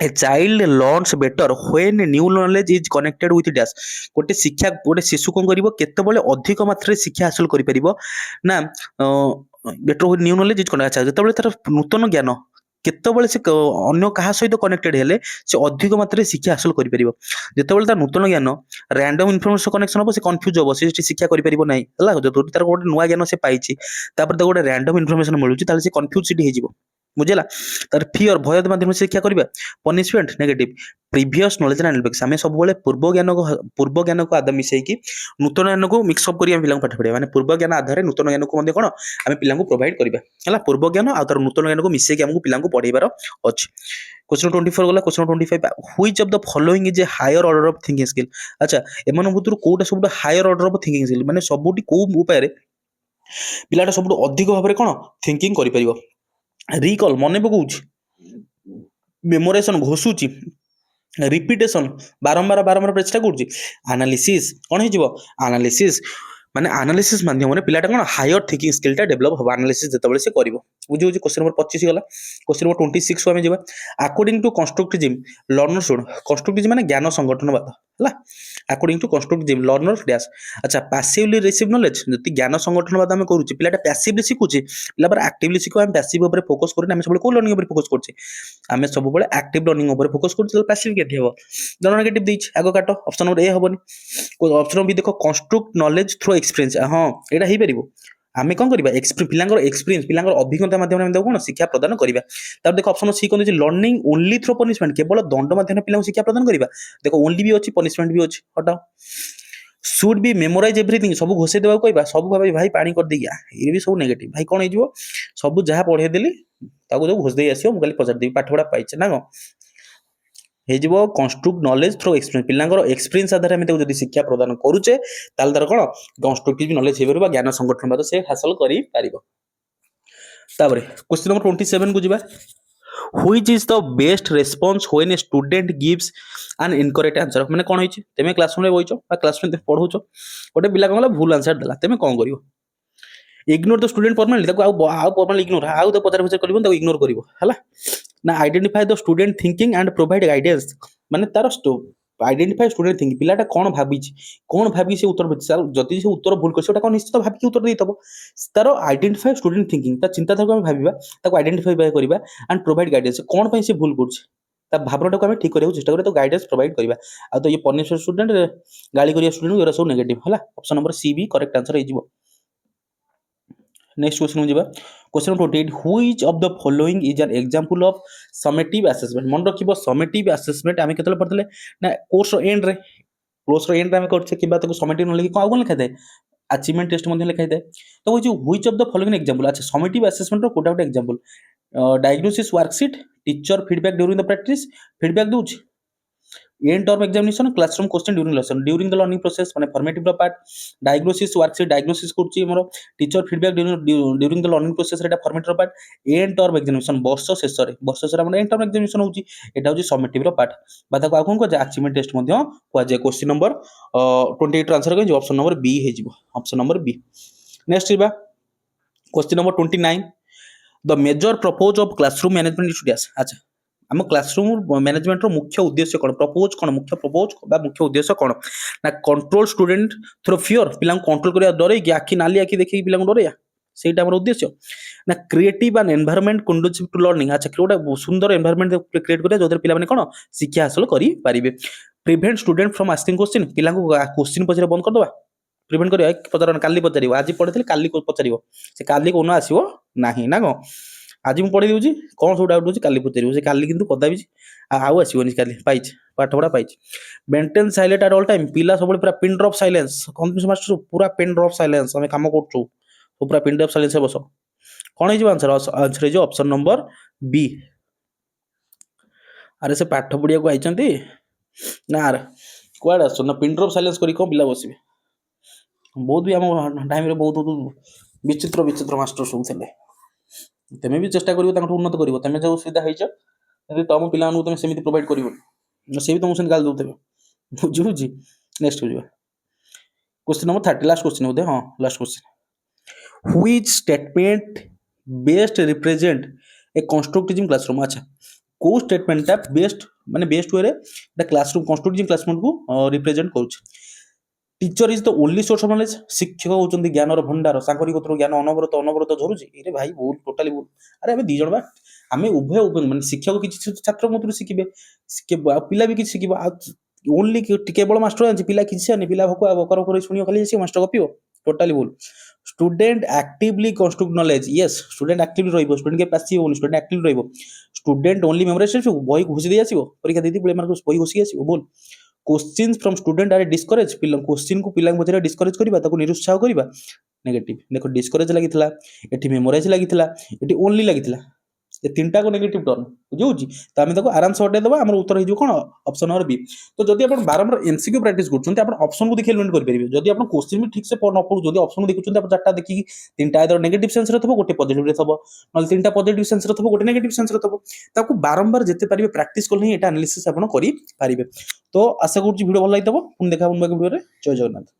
a child learns better when new knowledge is connected with dash. गोटे शिक्षा गोटे शिशु कौन करिवो केतेबेले अधिक मात्रा शिक्षा हासिल करि परिबो ना better when new knowledge is connected. अच्छा जेतेबेले तार नूतन ज्ञान केतेबेले से अन्य कहा सहित कनेक्टेड हेले से अधिक मात्रा शिक्षा हासिल करि परिबो। जेतेबेले तार नूतन ज्ञान रैंडम इन्फॉर्मेशन कनेक्शन हो से कंफ्यूज हो से शिक्षा करि परिबो नाही हला। जदि तार गोटे नुवा ज्ञान से पाइछि तापर तो गोटे रैंडम इन्फॉर्मेशन मिलुछि ताले से कंफ्यूज सिटी हे जिवो, बुझेला। तार फियर भय माध्यम से शिक्षा करिबा। Punishment negative, previous knowledge and analytics आमे सब बेले पूर्व ज्ञान को आदम मिसई की नूतन ज्ञान को मिक्स अप करी हम पिलांग पाठ पढिया, माने पूर्व ज्ञान आधार रे नूतन ज्ञान को मध्ये कोन आमे पिलांग को प्रोवाइड करिबा हला। पूर्व ज्ञान आ तार नूतन ज्ञान को मिसई की हमकु पिलांग को पढेबार अछि। क्वेश्चन 24 गला। Question 25, which of the following is a higher order of thinking skill. अच्छा एमन भुतरु कोटा सब higher order of thinking skill, माने सबुटी को उपाय रे पिलाटा सब अधिक भाव रे कोन थिंकिंग करि परिबो। रिकॉल मन पकाउछि, मेमोरेशन घोषुची, रिपीटेशन बारंबार बारंबार चेष्टा करुच्ची, एनालिसिस कौन हो एनालिसिस माने एनालिसिस माध्यम पिलाटा कौन हायर थिंकिंग स्किलटा डेभलप हो एनालिसिस जेतेबेले से करिवो। बुझी होची। क्वेश्चन नंबर 25 गला। क्वेश्चन नंबर 26 को आमे जेबा। According to constructivism learner should, constructivism माने ज्ञान संगठनवाद हला। According to constructivism learner dash. अच्छा पैसिवली रिसीव नॉलेज, जति ज्ञान संगठनवाद आमे करूची पिलाटा पैसिवली शिखुची, पिला पर एक्टिवली शिखो आमे पैसिव ऊपर फोकस करूनी, आमे सब को लर्निंग ऊपर फोकस करछी, आमे सब बेले एक्टिव लर्निंग ऊपर फोकस करछी। तो पैसिव केथि हेबो दोनो नेगेटिव देछि आगो काटो। ऑप्शन नंबर ए हबनी। ऑप्शन बी देखो कंस्ट्रक्ट नॉलेज थ्रू एक्सपीरियंस, हां एटा हे परिबो। आमे कोन करिबा पिलांगर एक्सपीरियंस पिलांगर अभिज्ञता माध्यम आमे कोन शिक्षा प्रदान करिबा। तार देखो ऑप्शन सी कोन जे लर्निंग ओनली थ्रू पनिशमेंट, केवल दंड माध्यम पिलांग शिक्षा प्रदान करिबा। देखो ओनली भी अछि पनिशमेंट भी अछि, हटाओ। शुड बी मेमोराइज एवरीथिंग, सब घोषे देबा कहबा, सब भाई पानी कर दिया, ये भी सब नेगेटिव। भाई कोन हे जिवो सब जहां पढे देली ताको जो घोष दे आसियो, मु खाली पचार देबी पाठ पढा पाइछ ना को हे जिवो। कंस्ट्रक्ट नॉलेज थ्रू एक्सपीरियंस, पिलांगर एक्सपीरियंस आधार में जदि शिक्षा प्रदान करूचे ताल तार कोन कंस्ट्रक्टिव नॉलेज हे परबा, ज्ञान संगठनवाद से हासिल करि पारिबो। ताबरे क्वेश्चन नंबर 27 को जिबा। Which is the best response when a student gives an incorrect answer. माने कोन होइछ, तेमे क्लासरूम रे बइछो बा क्लासरूम में पढौछो, गोटे पिला कोन भूल आंसर देला, तेमे कोन करिवो। इग्नोर द स्टूडेंट परमानेंटली, ताको आउ परमानेंटली इग्नोर, आउ तो पचार पचार करिवो, ताको इग्नोर करिवो हला। ना identify the student thinking and provide guidance, माने तार आइडेंटिफाई स्टूडेंट थिंकिंग, पिलाटा कोन भाबी से उत्तर देछि, जति से उत्तर भूल करछि ओटा कोन निश्चित भाबी के उत्तर देइतबो। तार आइडेंटिफाई स्टूडेंट थिंकिंग, ता चिंताधारा को हम भाबिबा, ताको आइडेंटिफाई करिबा एंड प्रोवाइड गाइडेंस, कोन पई से भूल करछि ता भावनाटा को हम ठीक करियो चेष्टा करियो, तो गाइडेंस प्रोवाइड करिबा। आ तो ये पनिश स्टूडेंट गाली करिया स्टूडेंट एरा सब नेगेटिव हला। ऑप्शन नंबर सी भी करेक्ट आंसर हे जिवो। नेक्स्ट क्वेश्चन जिबा। Question 28, which of the following is an example of summative assessment. मन रखिबो समेटिव असेसमेंट आमे केतले पढतले ना कोर्स रो एंड रे, कोर्स रो एंड रे आमे करछे किबा ताको समेटिव न लिखि को आगो लिखा दे अचीवमेंट टेस्ट मध्ये लिखा दे। तो जो which of the following example, अच्छा समेटिव असेसमेंट रो कोटा कोटा example, diagnosis worksheet, teacher feedback during the practice, feedback दोछ end term examination classroom question during the learning process माने formative part diagnosis worksheet diagnosis करछि हमर teacher feedback during the learning process रेटा formative part end term examination वर्ष शेष हमर and term examination होछि एटा होछि समेटिव पार्ट बाता को कोन को अचीवमेंट टेस्ट मध्य को जे क्वेश्चन नंबर 28 आंसर के ऑप्शन नंबर बी हे जिवो ऑप्शन नंबर बी नेक्स्ट इबा question number 29 the major purpose of classroom management studious अच्छा आम क्लासरूम मैनेजमेंट मुख्य उद्देश्य कौन प्रपोज कौन मुख्य प्रपोज मुख्य उद्देश्य कौन ना कंट्रोल स्टूडेंट थ्रो फियर पिला कंट्रोल करिया डरे कि आखि नाली आखि देखि पिला डरेया सेटा हमर उद्देश्य ना creative and environment conducive to learning अच्छा गोटे सुंदर एनवायरनमेंट क्रिएट करिया जोदर पिला माने कोन शिक्षा हासिल करि पारिबे prevent student from asking question पिला को क्वेश्चन पचरे बंद कर दवा प्रिवेंट करिया पचर काली पचारिबो आज पढिथिले काली पचारिबो से काली कोन आसीबो नाही ना को आज मुझे पढ़ी दूसरी कौन सब डाउट होची काली पचार से काली किंतु कदा भी आउ आसबनी काली पाइछ पाठ पढ़ा पाइछ maintain silent at all time पिला सब पूरा पिन ड्रॉप साइलेंस कौन मास्टर पूरा पिन ड्रॉप साइलेंस आम कम कर पूरा पिन ड्रॉप साइलेंस बस कौन हो आंसर आंसर हो ऑप्शन नंबर बी अरे से पाठ पढ़िया को आइचंती ना रे कुआडे आस ना पिन ड्रॉप साइलेंस करी कौन पिला बसबे बहुत भी आम टाइम रे बहुत विचित्र विचित्र मास्टर सब थे तेमे भी चेष्टा करिवो तांटू उन्नत करिवो तेमे जो सुविधा हैछ यदि तम पिला नु तमे सेमिति प्रोवाइड करिवो से भी तुम से गाल दोथेबे बुझी बुझी नेक्स्ट हो जावा क्वेश्चन नंबर 30 लास्ट क्वेश्चन होते हां last question which statement best represent a constructive classroom अच्छा को स्टेटमेंट टा बेस्ट माने बेस्ट वे रे द क्लासरूम कंस्ट्रक्टिव क्लासरूम को रिप्रेजेंट करूछ teacher is the only source of knowledge शिक्षक होचंदी ज्ञानर भंडार सांकरी गोत्र ज्ञान अनवरत अनवरत झरुची एरे भाई भूल टोटली भूल अरे हमें दी जण बा हमें उभय उभय माने शिक्षक किछि छात्र मतरु शिखिबे पिला भी किछि शिखिबा ओनली केवल मास्टर जानछि पिला किछि जानि पिला भको बकर कर सुनियो खाली से मास्टर गपियो टोटली भूल student actively construct knowledge yes student actively रहइबो स्टूडेंट के पास होनी स्टूडेंट एक्टिवली रहइबो स्टूडेंट ओनली मेमोराइज बही घुसी दे आसीबो परीक्षा देदी पिले मार्क बही घुसी आसीबो बोल questions from student are discourage पिला क्वेश्चन को पिला मझे डिस्करेज करबा ताको निरुत्साह करबा नेगेटिव देखो डिस्करेज लागितला एठी मेमोराइज लागितला एठी ओनली लागितला ए तीनटा को नेगेटिव टर्म बुझौची त आमे ताको आराम से हटे दबा हमर उत्तर हिजो कोन ऑप्शन नंबर बी तो जदी आपण बारंबार एमसीक्यू प्रैक्टिस करछन आपण ऑप्शन को देखि एलिमिनेट कर परिबे जदी आपण क्वेश्चन भी ठीक से न पढु जदी ऑप्शन को देखुछन आपण चारटा देखि तीनटा इधर नेगेटिव सेंस रे थबो गोटे पॉजिटिव रे थबो नल तीनटा पॉजिटिव सेंस रे थबो गोटे नेगेटिव सेंस रे थबो ताको बारंबार जेते परिबे प्रैक्टिस करले एटा एनालिसिस आपण करि परिबे तो आशा करछि वीडियो भल लागितबो पुन देखा वीडियो रे जय जगन्नाथ।